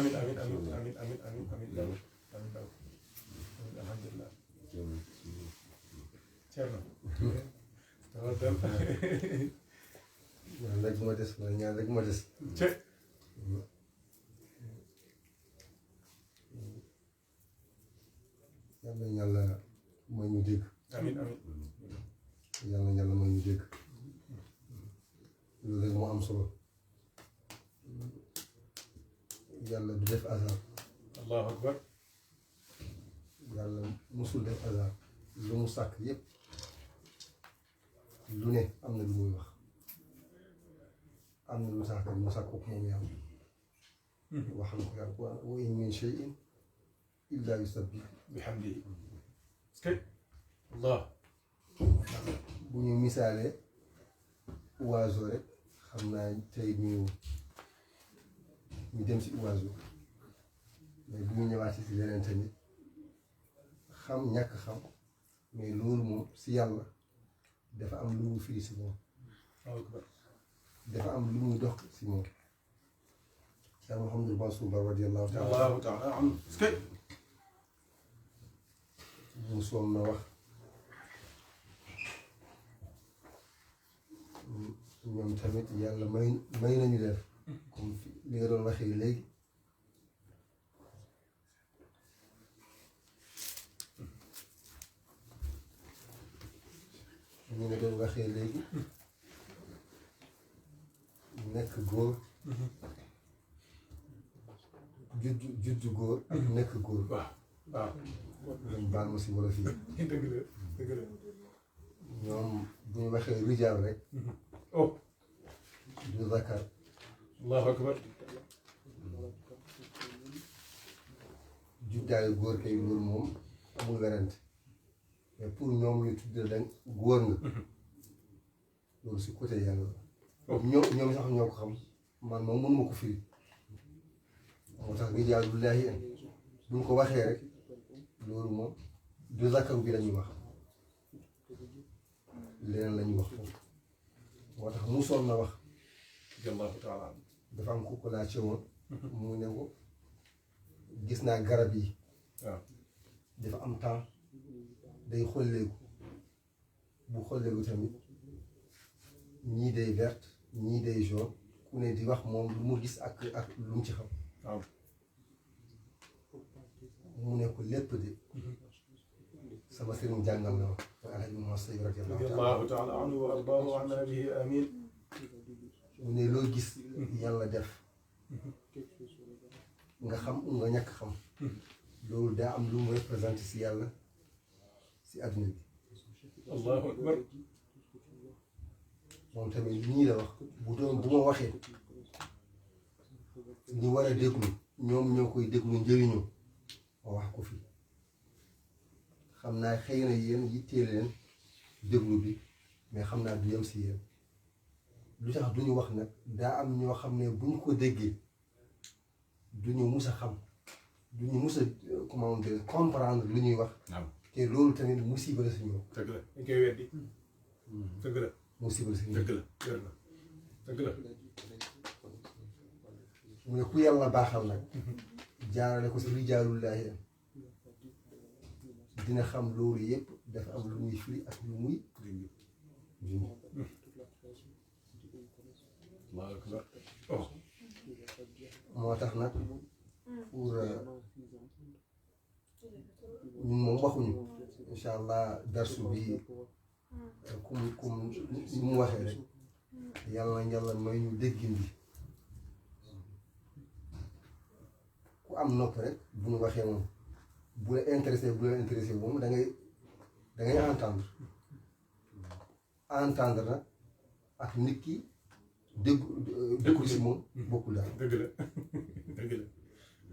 alhamdulillah Thierno ñaan rek moo des ñaan rek moo des yàlla mooy ñu dégg yàlla mooy ñu dégg loolu rek moo am solo yàlla du def hasard allahu akbar yàlla musul def hasard lu mu sàkk yépp lu ne am na lu muy wax am na lu tax mu sàkk ko moom yàlla wax na ko yàlla wa in min shay'in illa yusabbihu bihamdihi Allah bu ñu misaalee oiseau rek xam naa tey ñu dem si oiseau mais bu ñu ñëwaatee si leneen tamit xam ñàkk xam mais loolu moom si yàlla dafa am lu mu firi si moom dafa am lu muy dox si moom Cheikh Mouhamadou Mansour Ba radiyallahu taala anhu mu soom na wax ñoom tamit yàlla may nañu leen comme li nga doon waxee léegi ñu nga doon waxee léegi nekk góor juddu góor ak nekk góor waaw dañ baal ma si wolof yi dëgg la ñoom bu ñu waxee rijaal rek du zakar allahu akbar juddaayu góor kay loolu moom amul werante mais pour ñoom ñu tuddee dañ góor nga loolu si côté yàlla la ñoom sax ñoo ko xam man moom mënuma ko firi moo tax rijaalullaahi buñ ko waxee rek loolu moom du zakaru bi lañuy wax leneen la ñu wax foofu moo tax musoon na wax radiyallahu taala anhu. dafa am ku ko laajte woon mu ne ko gis naa garab yi waaw dafa am temps day xolleeku bu xolleeku tamit ñii day verte ñii day jaune ku ne di wax moom lu mu gis ak lu mu ci xam waaw mu ne ko lépp de sama sëriñ jàngal na ma mooy Alaaji Mouhamed Seye radiyallahu taala anhu wa ardaahu wa anna bihi amin. mu ne loo gis yàlla def nga xam nga ñàkk xam loolu daa am lu mu représenté si yàlla si àdduna bi allahu akbar. moom tamit ñii la wax bu doon bu ma waxee ñu war a déglu ñoom ñoo koy déglu njëriñoo ma wax ko fii xam naa xëy na yéen yittee leen déglu bi mais xam naa du yem si yéen lu tax duñu wax nag daa am ñoo xam ne buñ ko déggee duñu mus a xam duñu mus a comment dire comprendre lu ñuy wax te loolu tamit musiba la si ñoom dëgg la dañ koy weddi. dëgg la musiba la si ñoom dëgg la wér na dëgg la. mu ne ku yàlla baaxal nag jaarale ko si rijaalullaahi dina xam loolu yëpp dafa am lu muy firi ak lu muy junj allahu akbar. oh moo tax nag pour ñun moom waxuñu incha allah darsu bi kum ni mu waxee rek yàlla may ñu déggin bi ku am nopp rek bu ñu waxee moom bu la intéressé bu la intéressé moom da ngay entendre nag ak nit ki déggu si moom bokkul daal dëgg la dëgg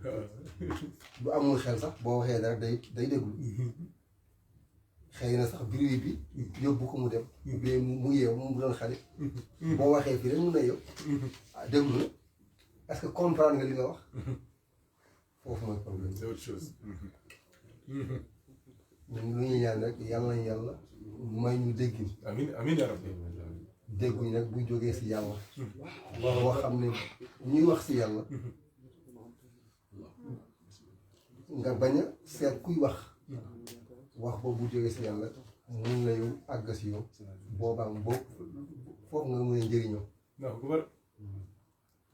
la bu amul xel sax boo waxee dara day déglu xëy na sax bruit bi yóbbu ko mu dem mais mu yeew mu doon xale boo waxee fii rek mun na yow déglu na est-ce que comprendre nga li nga wax foofu mooy problème c'est autre chose. ñun lu ñuy ñaan rek yàlla na yàlla may ñu déggin amin amin ya rabbi. dégguñ nag bu jógee si yàlla boo xam ne ñuy wax si yàlla nga bañ a seet kuy wax boobu bu jógee si yàlla mun na yow àgg si yow boobaam foofu nga mën a njëriñoo allahu akbar.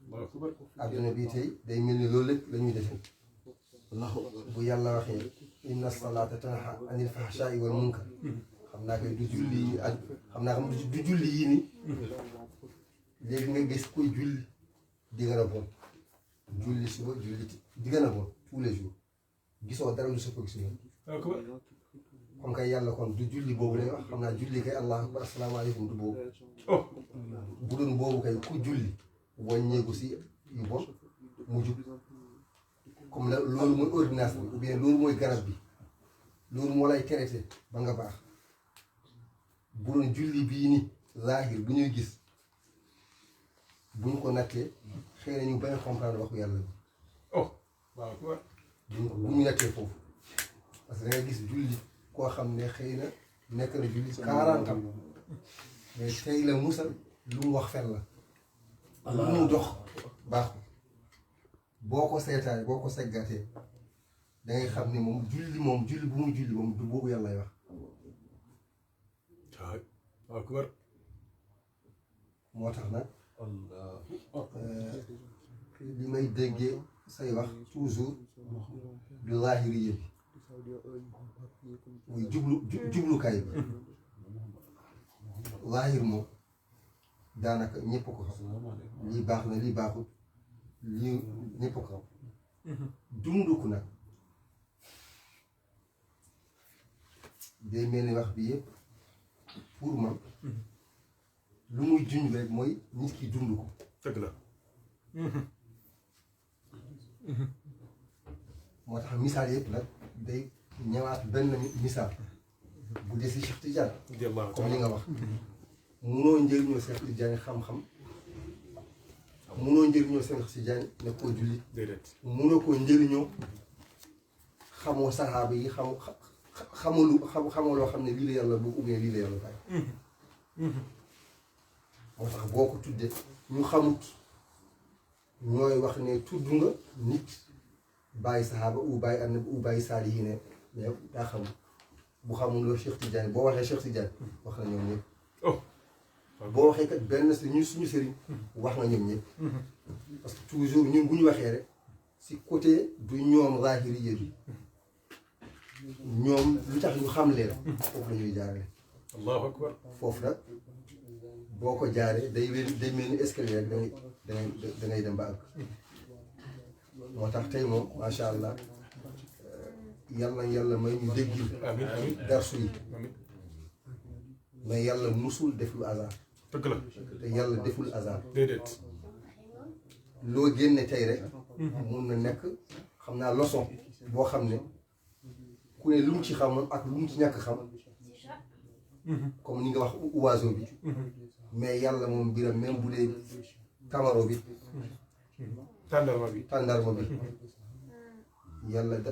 allahu akbar. àdduna bi tey day mel ni loolu lépp la ñuy defee bu yàlla waxee inna salaata tanha anil fahshaa'i wal munkar xam naa koy du julli yi ak xam naa xam du julli yi ni léegi nga gis kuy julli di gën a bon julli suba julli di gën a bon tous les jours gisoo dara lu soppeeku si ñoom allahu akbar. comme kay yàlla kon du julli boobu lay wax xam naa julli kay allahu akbar asalaamaaleykum du boobu oh bu doon boobu kay ku julli wàññeeku si yu bon mu jub comme la loolu mooy ordonnance bi ou bien loolu mooy garab bi loolu moo lay traité ba nga baax bu doon julli bii ni zahir bu ñuy gis bu ñu ko nattee xëy na ñu bañ a comprendre waxu yàlla bi oh allahu akbar. bu ñu nattee foofu parce que da ngay gis julli koo xam ne xëy na nekk na julli 40 ans mais tey la musal lu mu wax fen la lu mu dox baaxul boo ko seetaay boo ko seggatee da ngay xam ne moom julli bu muy julli moom du boobu yàlla lay wax allahu akbar. moo tax nag li may déggee say wax toujours du zaahiri bi muy jublukaay bi zaahir moom daanaka ñëpp ko xam lii baax na lii baaxul lii ñëpp ko xam dundu ko nag day mel ni wax bi yëpp pour man lu muy junj rek mooy nit ki dund ko dëgg la. moo tax misaal yëpp nag day ñëwaat benn misaal bu dee si Cheikh Tidiane comme li nga wax munoo njëriñoo Cheikh Tidiane xam-xam munoo njëriñoo Cheikh Tidiane ne koo julli déedéet. munoo koo njëriñoo xamoo saxaaba yi xamoo loo xam ne lii la yàlla bu ou bien lii la yàlla bàyyi moo tax boo ko tuddee ñu xamut ñooy wax ne tudd nga nit bàyyi saxaaba u bàyyi annabi u bàyyi saalihiin mais daa xamul bu xamul loolu Cheikh Tidiane boo waxee Cheikh Tidiane wax na ñoom ñëpp boo waxee kat benn si ñu suñu sëriñ wax na ñoom ñëpp parce que toujours ñun bu ñu waxee rek si côté du ñoom zaahiriya bi ñoom lu tax ñu xam leen foofu la ñuy jaarale allahu akbar foofu nag boo ko jaaree day mel ni escalier rek da ngay dem ba àgg moo tax tey moom macha allah yàlla may ñu dégg amiin amiin darsu yi amiin mais yàlla musul def lu hasard dëgg la te yàlla deful hasard déedéet loo génne tey rek mun na nekk xam naa leçon boo xam ne ku ne lu mu ci xamoon ak lu mu ci ñàkk xam comme ni nga wax oiseau bi mais yàlla moom biram même bu dee camaro bi tàndarma bi yàlla da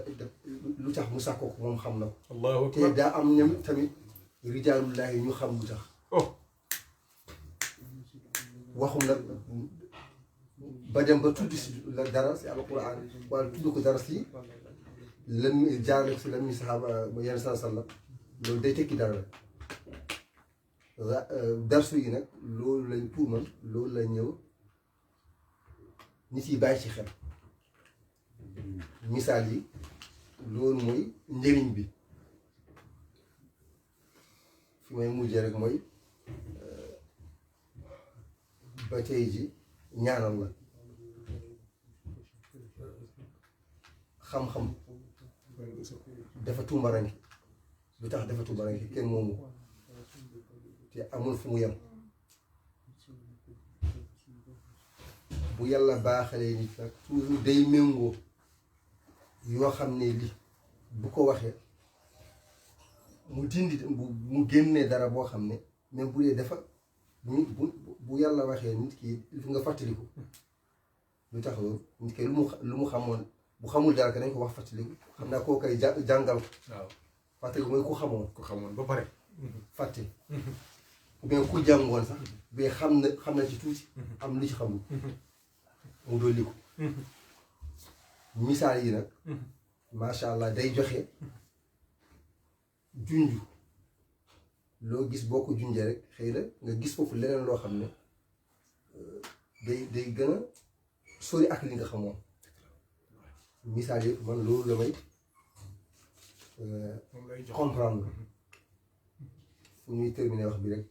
lu tax mu sàkkoo ko moom xam na ko allahu te akbar daa am ñam tamit rijaalullahi ñu xam lu tax waxum nag ba dem ba tudd si la dara si alquran wala tudd ko dara si lan jaarale ko si lan mi saxaaba yenn saa sallam loolu day tekki dara la darsu yi nag loolu lañ pour man loolu la ñëw nit yi bàyyi ci xel misaal yi loolu mooy njëriñ bi fi may mujjee rek mooy ba tey ji ñaanal la xam-xam dafa tumbaranke lu tax dafa tumbaranke kenn moomu ko te amul fu mu yem bu yàlla baaxalee nit nag toujours day méngoo yoo xam ne li bu ko waxee mu dindi mu génnee dara boo xam ne même bu dee dafa bu yàlla waxee nit ki il faut nga fàttaliku lu tax loolu nit ki lu mu xamoon bu xamul dara dañ ko wax fàttaliku xam naa koo koy jàngal waaw fàttaliku mooy ku xamoon ba pare fàtte ou bien ku jàngoon sax ba xam na ci tuuti am lu ci xamul mu dolli ko misaal yi nag macha allah day joxe junju loo gis boo ko junjee rek xëy na nga gis foofu leneen loo xam ne day gën a sori ak li nga xamoon misaal yi man loolu la may comprendre fu ñuy terminer wax bi rek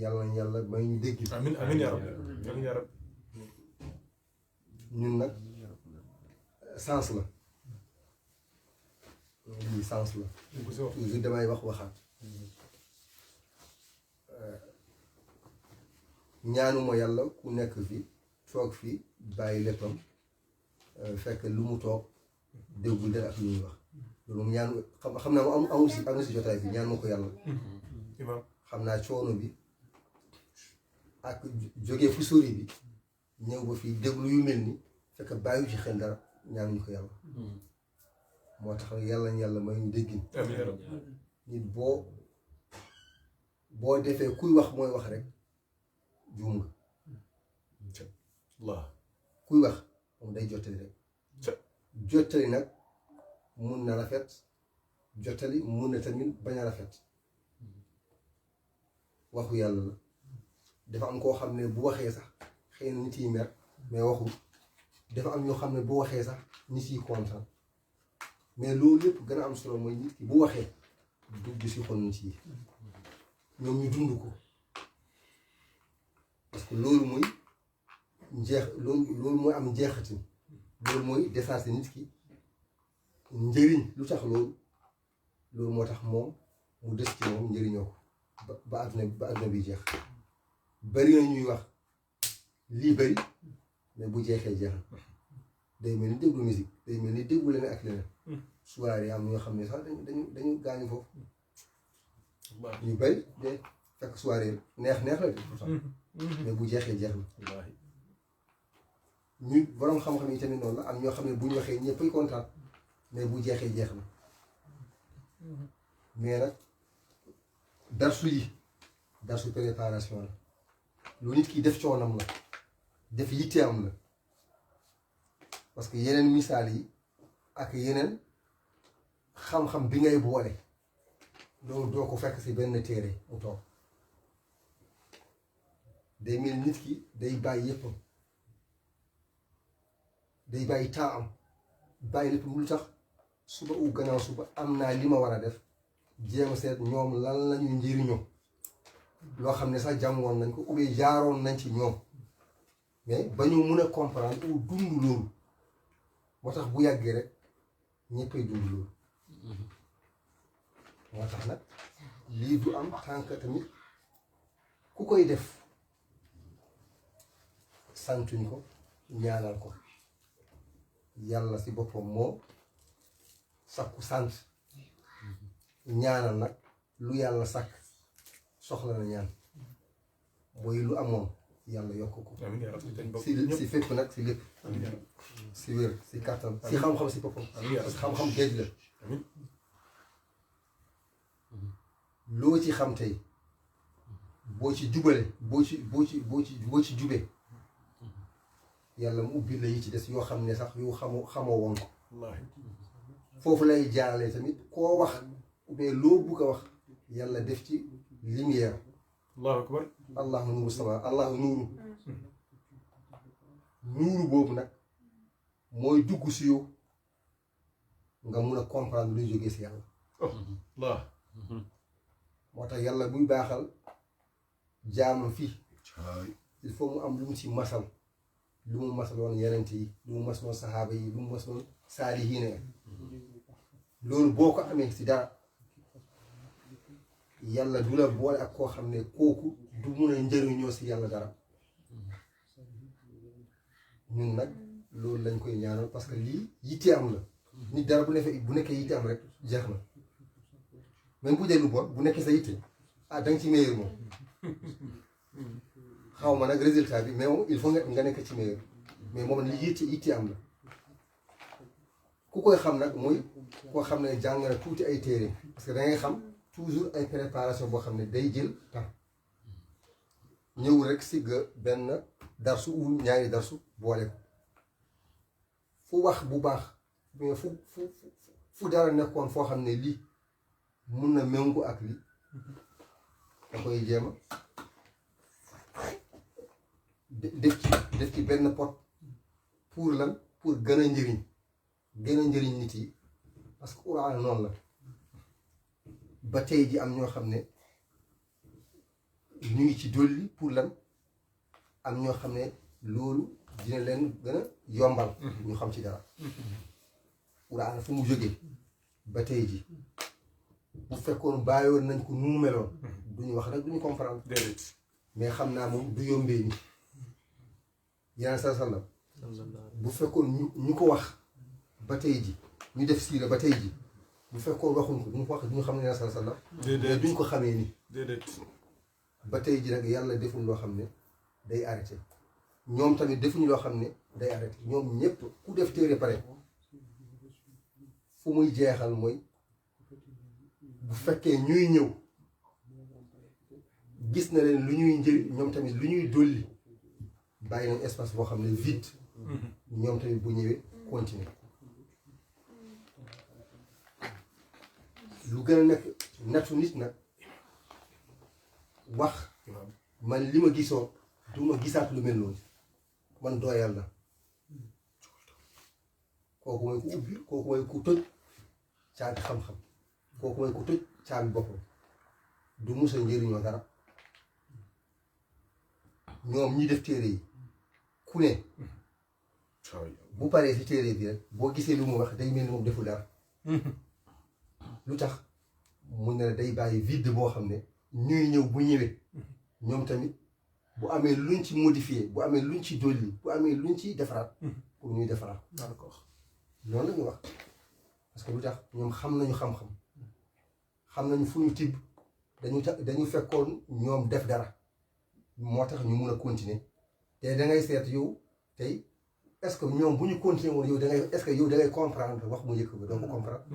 yàlla may ñu dégg. amiin amiin yaa rabbi amiin yaa rabbi ñun nag sens la lii sens la toujours damay waxaat ñaanuma yàlla ku nekk fi toog fii bàyyi léppam fekk lu mu toog déggul dara ak lu ñuy wax loolu ñaanu xam naa mu amu si jotaay bi ñaan ma ko yàlla xam naa coono bi ak jógee fu sori bi ñëw ba fii déglu yu mel ni fekk bàyyi ci xel dara ñaanuñu ko yàlla moo tax yàlla may ñu déggin nit boo defee kuy wax mooy wax rek juum nga kuy wax moom day jottali rek jottali nag mun na rafet jottali mun na tamit bañ a rafet waxu yàlla la dafa am koo xam ne bu waxee sax xëy na nit yi mer mais waxul dafa am ñoo xam ne bu waxee sax nit yi kontaan mais loolu lépp gën a am solo mooy nit ki bu waxee dugg si xol nit yi ñoom ñu dund ko parce que loolu mooy loolu mooy am njeexatin loolu mooy desaat nit ki njëriñ lu tax loolu moo tax moom mu des ci moom njëriñoo ko ba àdduna bi jeex bari na ñuy wax lii bari mais bu jeexee jeex na day mel ni déglu musique day mel ni déglu leneen ak leneen soirée am ñoo xam ne sax dañu gaañu foofu ñu bari de fekk soirée neex la de pourtant mais bu jeexee jeex na ñu borom xam-xam yi tamit noonu la am ñoo xam ne bu ñu waxee ñëppay kontaan mais bu jeexee jeex na mais nag darsu yi darsu préparation la lu nit ki def coonam la def yitteem la parce que yeneen misaal yi ak yeneen xam-xam bi ngay boole loolu doo ko fekk ci benn téere mu toog day mel nit ki day bàyyi yéppam day bàyyi temps am bàyyi lépp lu tax suba u gannaaw suba am naa li ma war a def jéem a seet ñoom lan lañu njëriñoo loo xam ne sax jàngoon nañ ko ou bien jaaroon nañ ci ñoom mais ba ñu mun a comprendre ou dund loolu moo tax bu yàggee rek ñëppay dund loolu moo tax nag lii du am tànk tamit ku koy def santuñ ko ñaanal ko yàlla ci boppam moo sakku sant ñaanal nag lu yàlla sakk soxla na ñaan mooy lu amoon yàlla yokk ko si fépp nag si lépp si wér si kàttan si xam-xam si boppam parce que xam-xam géej la loo ci xam tey boo ci jubale boo ci jubee yàlla mu ubbi la yi ci des yoo xam ne sax yu xamoo woon ko foofu lay jaarale tamit koo wax ou bien loo bugg a wax yàlla def ci lumière allahu akbar allahu nuuru sama allahu nuuru nuuru boobu nag mooy dugg si yow nga mun a comprendre luy jógee si yàlla Allah moo tax yàlla buy baaxal jaamam fii il faut mu am lu mu ci masal lu mu masaloon yenent yi lu mu masaloon saxaaba yi lu mu masaloon saalihiina loolu boo ko amee ci dara yàlla du la boole ak koo xam ne kooku du mun a njëriñoo ci yàlla dara ñun nag loolu lañ koy ñaanal parce que lii yitte am la nit dara bu nekkee yitte am rek jeex na même bu dee lu bon bu nekkee sa yitte ah danga ci meilleur moom xaw ma nag résultat bi mais moom il faut nga nekk ci meilleur mais moom li yitte am la ku koy xam nag mooy koo xam ne jàng na tuuti ay téere parce que da ngay xam toujours ay préparation boo xam ne day jël temps ñëw rek si ga benn darsu ou ñaari darsu boole ko fu wax bu baax mais fu dara nekkoon foo xam ne lii mun na méngu ak lii da koy jéema def ci benn pot pour lan pour gën a njëriñ nit yi parce que Quran noonu la ba tey ji am ñoo xam ne ñu ngi ci dolli pour lan am ñoo xam ne loolu dina leen gën a yombal ñu xam ci dara Quran fu mu jógee ba tey ji bu fekkoon bàyyoon nañ ko nu mu meloon duñu wax rek duñu comprendre mais xam naa moom du yombee ni yaa sallam bu fekkoon ñu ko wax ba tey ji ñu def siira ba tey ji bu fekkoon waxuñ ko duñu ko wax duñu xam ne yaa sallam mais duñ ko xamee ni ba tey ji nag yàlla defuñ loo xam ne day arrêté ñoom tamit defuñu loo xam ne day arrêté ñoom ñëpp ku def téere pare fu muy jeexal mooy bu fekkee ñuy ñëw gis na leen lu ñuy njëriñ ñoom tamit lu ñuy dolli bàyyi nañ espace boo xam ne vide ñoom tamit bu ñëwee continuer lu gën a nekk nattu nit nag wax man li ma gisoon du ma gisaat lu mel noonu man doyal la kooku mooy ku ubbi kooku mooy ku tëj caabi xam-xam kooku mooy ku tëj caabi boppam du musa njëriñoo dara ñoom ñi def téere yi ku ne bu paree ci téere bi rek boo gisee lu mu wax day mel ni moom deful dara lu tax mun na day bàyyi vide boo xam ne ñuy ñëw bu ñëwee ñoom tamit bu amee luñ ci modifié bu amee luñ ci dolli bu amee luñ ci defaraat pour ñuy defaraat loolu la ñu wax parce que lu tax ñoom xam nañu xam-xam xam nañu fu ñu tibb dañu fekkoon ñoom def dara moo tax ñu mun a continuer te da ngay seet yow tey est-ce que ñoom bu ñu continuer woon yow da ngay est-ce que yow da ngay comprendre wax mu njëkk ba doo ko comprendre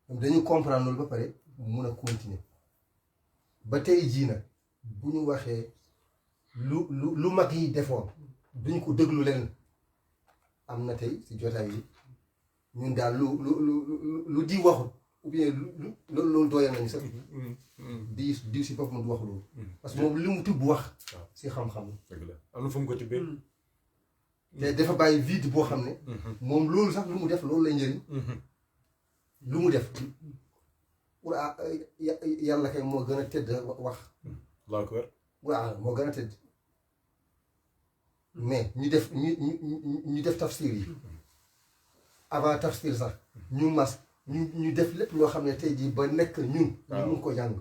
dañu comprendre loolu ba pare mun a continuer ba tey jii nag bu ñu waxee lu mag yi defoon duñ ko déglu leen am na tey si jotaay yi ñun daal lu di waxut ou bien loolu doyal nañu sax di si boppam du wax loolu parce que moom li mu tubb wax si xam-xam dëgg la am na fu mu ko tibbee te dafa bàyyi vide boo xam ne moom loolu sax lu mu def loolu lay njëriñ lu mu def waa yàlla kay moo gën a tëdd wax Allahu akbar waa moo gën a tëdd mais ñu def tafsir yi avant tafsir sax ñu mas ñu def lépp loo xam ne tey jii ba nekk ñun ñu mun ko jàng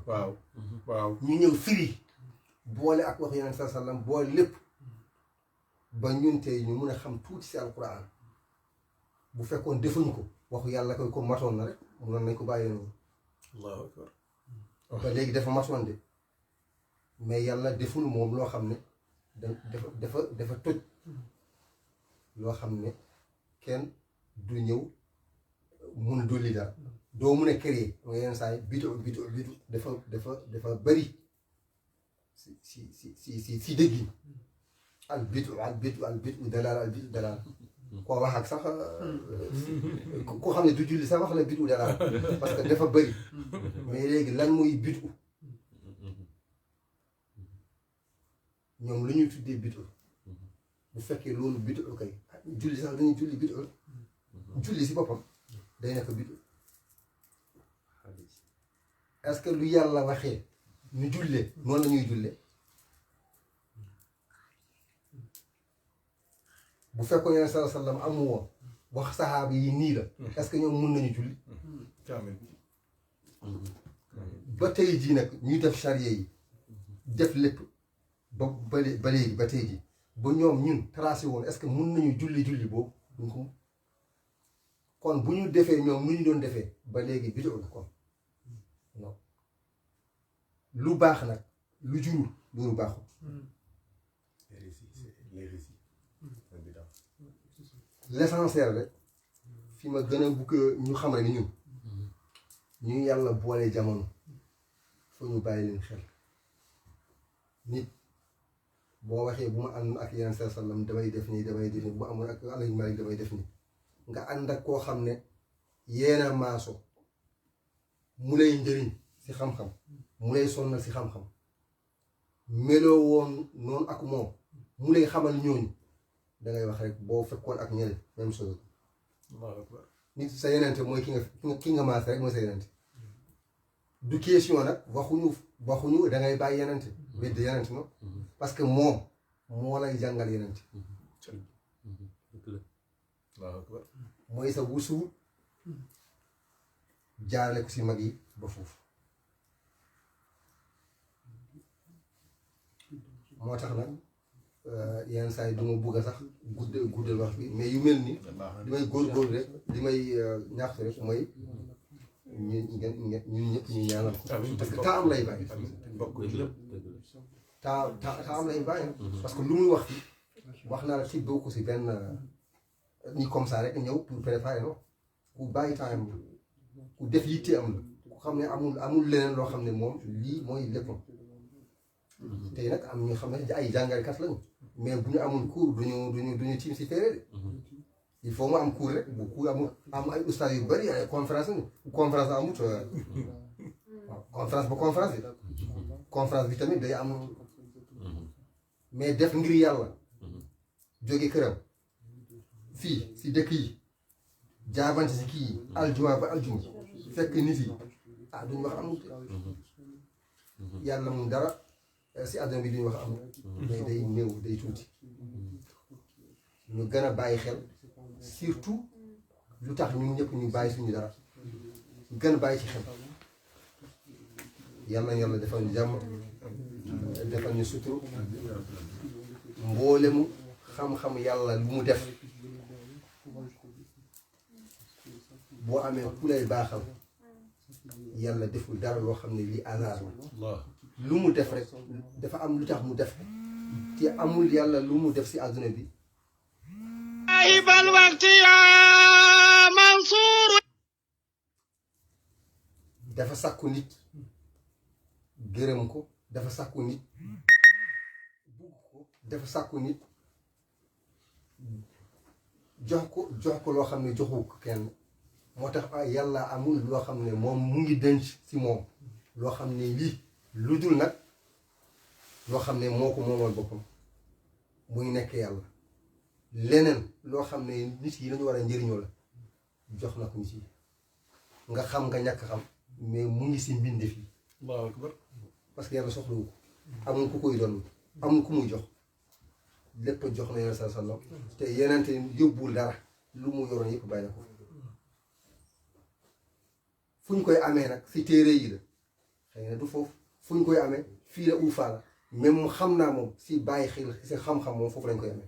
waaw ñu ñëw firi boole ak wax yeneen sallam boole lépp ba ñun tey ñu mun a xam tuuti si alquran bu fekkoon defuñu ko waxu yàlla koy ko matoon na rek munoon nañ ko bàyyee noonu Allahu akbar ba léegi dafa matoon de mais yàlla deful moom loo xam ne dafa toj loo xam ne kenn du ñëw mun a dolli daal doo mun a créer nga yenn saa yi bitu dafa bëri si dégg yi al bitu dalaal koo wax ak sax koo xam ne du julli sax wax la bitu dalaal parce que dafa bëri mais léegi lan mooy bitu ñoom lu ñuy tuddee bitu bu fekkee loolu bitu kay julli sax dañuy julli bitu julli si boppam day nekk bitu est-ce que lu yàlla waxee ñu jullee noonu la ñuy jullee bu fekkoon yeneen sallallahu alayhi wa sallam amu woon wax saxaaba yi nii la est-ce que ñoom mun nañu julli ba tey jii nag ñuy def charia yi def lépp ba léegi ba tey jii ba ñoom ñun tracé woon est-ce que mun nañu julli boobu duñ ko kon bu ñu defee ñoom nu ñu doon defee ba léegi bid'u la kon non lu baax nag lu jurul loolu baaxul l'essentiel rek fi ma gën a bugg ñu xam ne ñun ñu yàlla boole jamono foo ñu bàyyi leen xel nit boo waxee bu ma ànd ak yeneen sallam damay def nii bu amul ak Alaaji Maalik damay def nii nga ànd ak koo xam ne yeena maaso mu lay njëriñ si xam-xam mu lay sonnal si xam-xam meloo woon noonu ak moom mu lay xamal ñooñu dangay wax rek boo fekkoon ak ñeneen même chose nit sa yenente mooy ki nga maas rek mooy sa yenente du question nag waxuñu dangay bàyyi yenente wedd yenente no parce que moom moo lay jàngal yenente mooy sa wusuul jaarale ko si mag yi ba foofu moo tax nag yenn saa yi du ma bugg a sax guddal wax bi mais yu mel ni li may góorgóorlu rek li may ñaaxtu rek mooy ñun ñëpp ñu ñaanal ko parce que temps am lay bàyyi temps am lay bàyyi parce que lu muy wax fi wax naa la ci boo ko si benn ni comme ça rek ñëw pour préparer no ku bàyyi temps am ku def yitte am la ku xam ne amul leneen loo xam ne moom lii mooy léppam tey nag am ñu xam ne ay jàngalekat lañu mais bu ñu amul cours duñu tiim si téere de il faut mu am cours rek bu cours am ay ustaas yu bëri ay conférence ni conférence amut waaw conférence bi tamit day am mais def ngir yàlla jóge këram fii si dëkk yi jaabante si kii yi aljuma ba aljuma fekk nit yi duñu wax amut yàlla moom dara si àdduna bi duñu wax amut mais day néew day tuuti ñu gën a bàyyi xel surtout lu tax ñun ñëpp ñu bàyyi suñu dara gën a bàyyi ci xel yàlla defal ñu jàmm defal ñu sutur mboolemu xam-xam yàlla lu mu def boo amee ku lay baaxal yàlla deful dara loo xam ne lii hasard la lu mu def rek dafa am lu tax mu def te amul yàlla lu mu def si àdduna bi dafa sàkku nit gërëm ko dafa sàkku nit bugg ko dafa sàkku nit jox ko loo xam ne joxu ko kenn moo tax yàlla amul loo xam ne moom mu ngi denc si moom loo xam ne lii lu dul nag loo xam ne moo ko moomal boppam muy nekk yàlla leneen loo xam ne nit yi lañu war a njëriñoo la jox na ko nit yi nga xam nga ñàkk xam mais mu ngi si mbindeef yi Allahu akbar parce que yàlla soxlawu ko amul ku koy doon amul ku muy jox lépp jox na yeneen sallam te yenente yóbbul dara lu mu yoroon yëpp bàyyi na ko fu ñu koy amee nag si téere yi la xëy na du foofu fu ñu koy amee fii la uufaa la même xam naa moom si bàyyi xel si xam-xam moom foofu lañ koy amee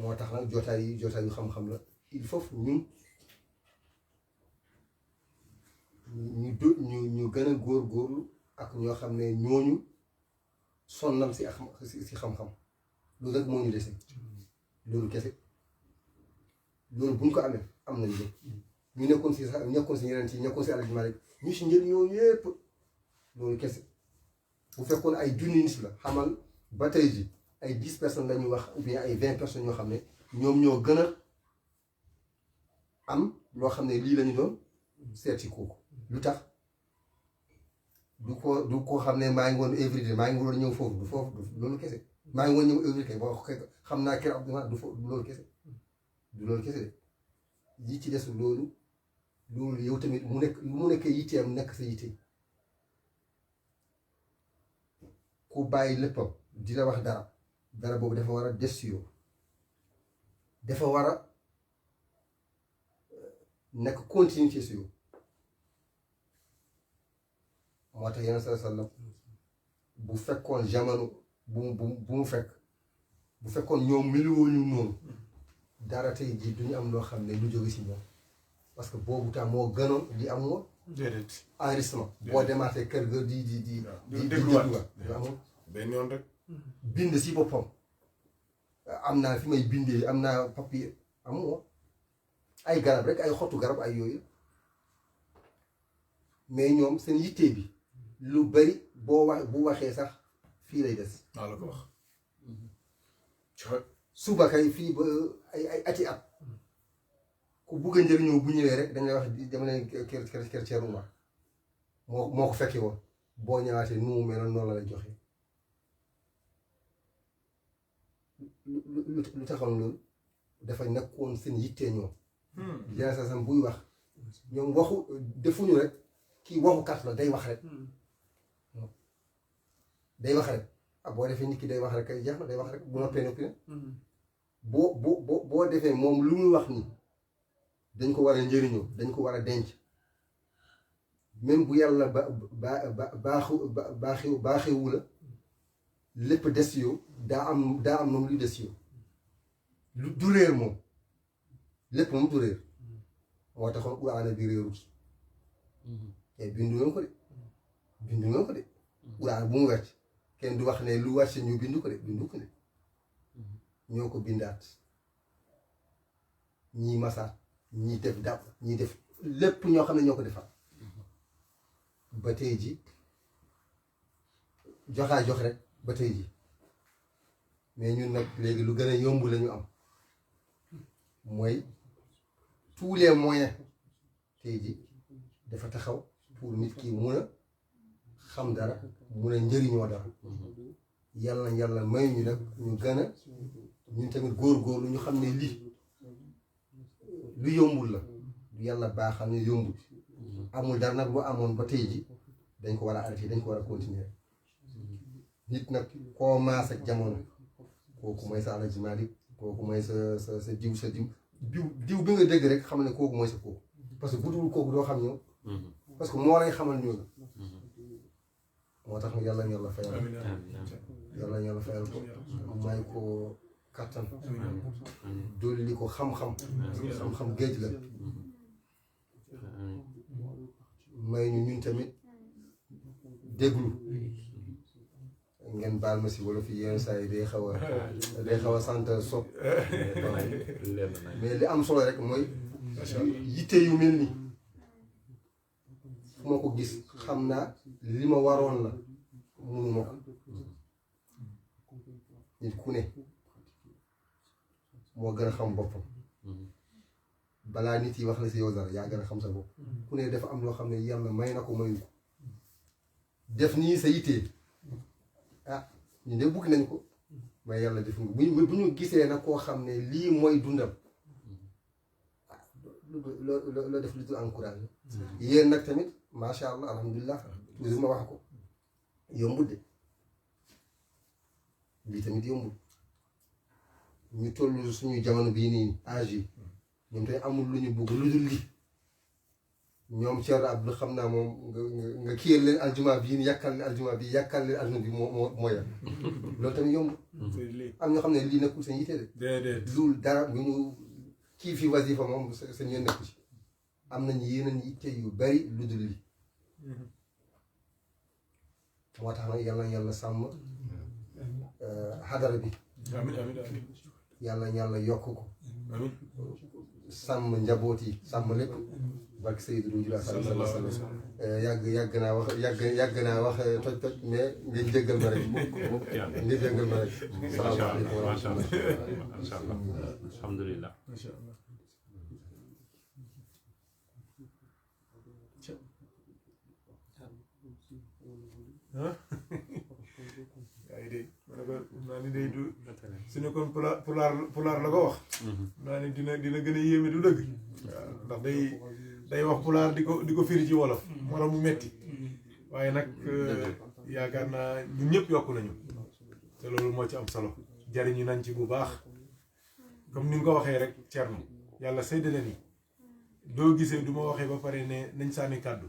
moo tax nag jotaay yu xam-xam la il faut ñun ñu gën a góorgóorlu ak ñoo xam ne ñooñu sonnal si xam-xam loolu rek moo ñu dese loolu kese loolu bu ñu ko amee am nañu lépp ñu nekkoon si yeneen ci nekkoon si Alaaji Maalik ñu si njëriñoo yépp loolu kese bu fekkoon ay junni nit la xamal ba tey ji ay 10 personnes la ñuy wax ou bien ay 20 personnes ñoo xam ne ñoom ñoo gën a am loo xam ne lii la ñu doon seet ci kooku lu tax du ko xam ne maa ngi woon everyday maa ngi woon ñëw foofu du foofu loolu kese maa ngi woon ñëw everyday boo xam naa keroog du foofu du loolu kese du loolu kese de yi ci des loolu yow tamit mu nekkee yitteem nekk sa yitte ku bàyyi léppam di la wax dara boobu dafa war a des si yow dafa war a nekk continuité si yow moo tax yeneen sallam bu fekkoon jamono bu mu fekk bu fekkoon ñoom miliwuñu noonu dara tey jii duñu am loo xam ne lu jóge si ñoom parce que boobu tam moo gënoon di am woon déedéet enregistrement boo demaatee kër ga di dégluwaat amul benn yoon rek bind si boppam am naa fi may bindee am naa papier amul woon ay garab rek ay xottu garab ay yooyu mais ñoom seen yitte bi lu bari bu waxee sax fii lay des maa la ko wax suba kay fii ba ay ati at ku bugg a njëriñoo bu ñëwee rek dañ lay wax dama ne kër Thierno Oumar moo ko fekkee woon boo ñëwaatee nu mu meloon noonu la lay joxe lu taxoon loolu dafa nekkoon seen yittee ñoom yeneen sa sam buy wax ñoom waxu defuñu rek kii waxukat la day wax rek boo defee nit ki day wax rek kay jeex na day wax rek bu noppee noppi na boo defee moom lu muy wax ni dañ ko war a njëriñoo dañ ko war a denc même bu yàlla baaxewu la lépp des yow daa am moom lu des yow du réer moom lépp moom du réer moo taxoon Quraan bi réerut te bindu ngeen ko de Quraan bu mu wàcc kenn du wax ne lu wàcc ñu bindu ko de ñoo ko bindaat ñii masaat ñii def dàpp ñii def lépp ñoo xam ne ñoo ko defar ba tey ji joxaa jox rek ba tey ji mais ñun nag léegi lu gën a yomb la ñu am mooy tous les moyens tey ji dafa taxaw pour nit ki mun a xam dara mun a njëriñoo dara yàlla may ñu nag ñu gën a ñun tamit góor-góorlu ñu xam ne lii lu yombul la du yàlla baaxal ne yombul amul dara nag lu amoon ba tey ji dañ ko war a arrêté dañ ko war a continuer nit nag koo maas ak jamono kooku mooy sa Alaaji Maalik kooku mooy sa diw bi nga dégg rek xam ne kooku mooy sa kooku parce que bu dul kooku doo xam ñëw parce que moo lay xamal ñoo la moo tax yàlla fayal yàlla fayal ko may ko kattan dolli ko xam-xam géej la may ñu ñun tamit déglu ngeen baal ma si wala fi yenn saa yi day xaw a sant sopp mais li am solo rek mooy yitte yu mel nii fu ma ko gis xam naa li ma waroon la mënuma ko nit ku ne moo gën a xam boppam balaa nit yi wax la si yow dara yaa gën a xam sa bopp ku ne dafa am loo xam ne yàlla may na ko mayu ko def nii sa yittee ah ñu de bugg nañ ko mais yàlla def nga bu ñu gisee nag koo xam ne lii mooy dundam ah loo def lu dul encouragé yéen nag tamit macha allah alhamdulilah toujours ma wax ko yombul de lii tamit yombul ñu toll suñu jamono bii nii âge yi ñoom tey amul lu ñu bugg lu dul lii ñoom Thierno Abdou xam naa moom nga kiyal leen aljuma bii nii yàkkal leen aljuma bi yàkkal leen aljuma bi moo yem loolu tamit yomb am ñoo xam ne lii nekkul seen yitte de loolu dara bu ñu kii fi wasifa moom seen yoon nekku ci am nañ yeneen yitte yu bari lu dul lii moo tax nag yàlla sàmm xadara bi yàlla yokk ko sàmm njaboot yi sàmm lépp barke Seydou Diouf sallallahu alayhi wa sallam yàgg naa wax toj mais ngeen jéggal ma rek ngeen jéggal ma rek. salaamaaleykum wa rahmatulah macha allah alhamdulilah. yaa ngi dégg ma ne ko naa ni day du su ne kon pulaar la ko wax. naa ni dina gën a yéeme du dëgg. waaw ndax day wax pulaar di ko firi ci wolof. wala mu metti waaye nag yaakaar naa ñun ñëpp yokk nañu te loolu moo ci am solo jariñu nañ ci bu baax comme ni nga ko waxee rek Thierno yàlla séddale ni doo gisee du ma waxee ba pare ne nañ sànni kàddu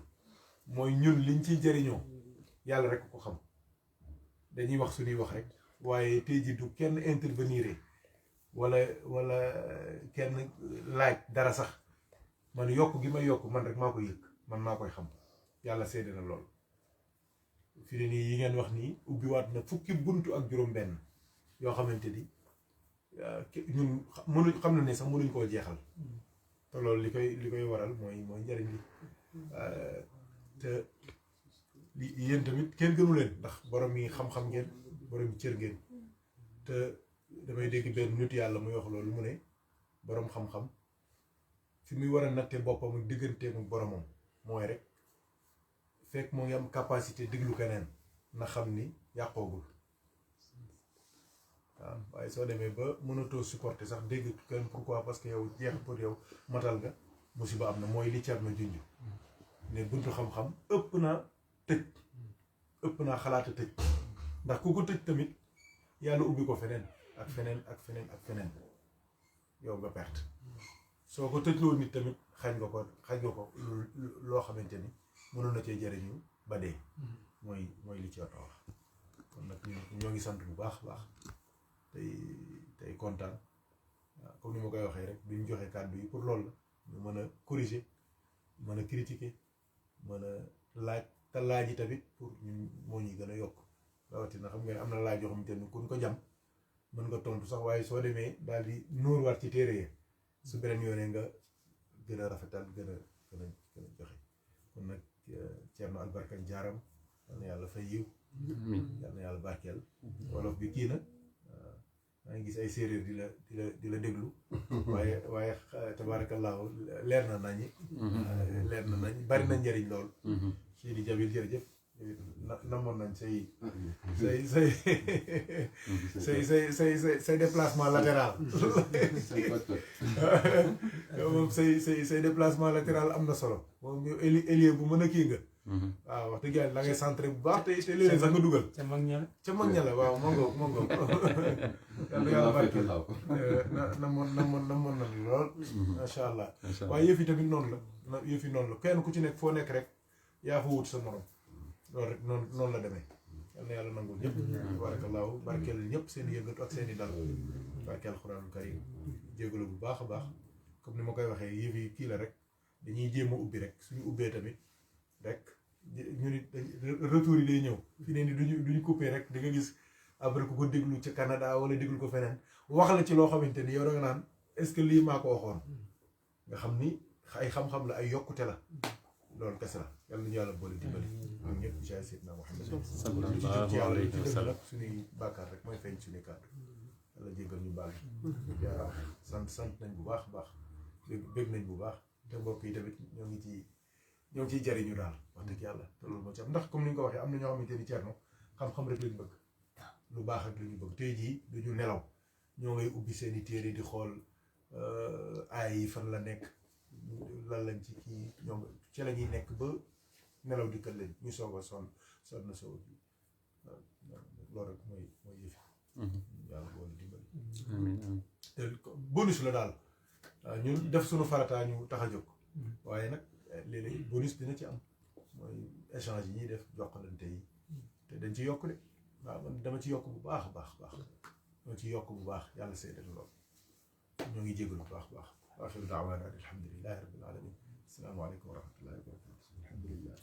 mooy ñun liñ ciy jariñoo yàlla rek ko xam dañuy wax suñuy wax rek waaye tey ji du kenn intervenir wala kenn laaj dara sax man yokk gi may yokk man rek maa ko yëg man maa koy xam yàlla seede na lool fi ne nii yi ngeen wax nii ubbiwaat na fukki buntu ak juróom-benn yoo xamante ni ñun xam na ne sax mënuñ koo jeexal te loolu li koy waral mooy njariñ li te yéen tamit kenn gënu leen ndax borom yi xam-xam ngeen borom yi cër ngeen te damay dégg benn nit yàlla muy wax loolu mu ne borom xam-xam fi muy war a natte boppam ak digganteem ak boromam mooy rek fekk moo ngi am capacité déglu keneen na xam ni yàqoogul waaw waaye soo demee ba mënatoo supporter sax dégg kenn pourquoi parce que yow jeex pour yow matal nga musiba am na mooy li Thierno junj ne buntu xam-xam ëpp naa tëj ëpp naa xalaata tëj ndax ku ko tëj tamit yàlla ubbi ko feneen ak feneen ak feneen ak feneen yow nga perte soo ko tëjloo nit tamit xañ nga ko loo xamante ni mënoon na cee jëriñu ba dee mooy li ci wax kon nag ñoo ngi sant bu baax tey kontaan waaw comme ni ma koy waxee rek duñ joxe kàddu yi pour loolu la ñu mën a corriger mën a critiquer mën a laaj te laaj yi tamit pour ñun moo ñuy gën a yokk rawatina xam nga am na laaj yoo xamante ni kuñ ko jam mën nga tontu sax waaye soo demee daal di nuur waat ci téere yi su beneen yoonee nga gën a rafetal gën a joxe kon nag Thierno albarka jaaram yal na yàlla fay yiw yal na yàlla barkeel wolof bi kii na maa ngi gis ay séeréer di la déglu waaye tabaarakallaahu leer na nañi bari na njëriñ lool sii di Jabil jërëjëf namoon nañ say déplacement latéral moom say déplacement latéral am na solo moom ñu ailier bu mën a kii nga waaw wax dëgg yàlla da ngay centré bu baax te léeg-léeg sax nga dugal ca mag ña la waaw mango yàlla barkeel namoon na lool macha allah waaye yëf yi tamit noonu la kenn ku ci nekk foo nekk rek yaa fa wut sa morom loolu rek noonu la demee yal na yàlla nangul ñëpp barakallahu barkeel ñëpp seen i yëngatu ak seen i dal barkeel alxuraanul karim jégalu bu baax a baax comme ni ma koy waxee yëf yi kii la rek dañuy jéem a ubbi rek suñu ubbee tamit rek ñu ni retour yi day ñëw fi ne ni duñu coupé rek di nga gis après ku ko déglu ca Canada wala déglu ko feneen wax la ci loo xamante ni yow da nga naan est-ce que lii maa ko waxoon nga xam ni ay xam-xam la ay yokkute la loolu kese la yàlla ñu yàlla boole dimbali ñun ñëpp jaay Seydina Muhammad sallallahu alayhi wa sallam. nag suñuy bàkkaar rek mooy feeñ suñuy kàddu yàlla jéggal ñu baal yaa sant nañ bu baax baax bég nañ bu baax te mbokk yi tamit ñoo ngi ciy jariñu daal wax dëgg yàlla te loolu moo ci am ndax comme ni nga ko waxee am na ñoo xamante ni Thierno xam-xam rek lañ bëgg lu baax rek la ñu bëgg tey jii duñu nelaw ñoo ngay ubbi seeni téere di xool aay yi fan la nekk lan lañ ci kii ñoom ci la ñuy nekk ba nelaw dikkal leen ñu soog a sonn na soog a loolu rek mooy yëfi yàlla boole dimbali te bonus la daal ñun def suñu farataa ñu tax a jóg waaye nag léeg-léeg bonus dina ci am mooy échange yi ñuy def jokkalante yi te dañ ci yokk de waaw man dama ci yokk bu baax dama ci yokk bu baax yàlla seedal lool ñoo ngi jégalu bu baax axiru daawaana alhamdulillahi rabbil alamin assalaamu aleykum wa rahmatullahi wa barakatuh alhamdulillah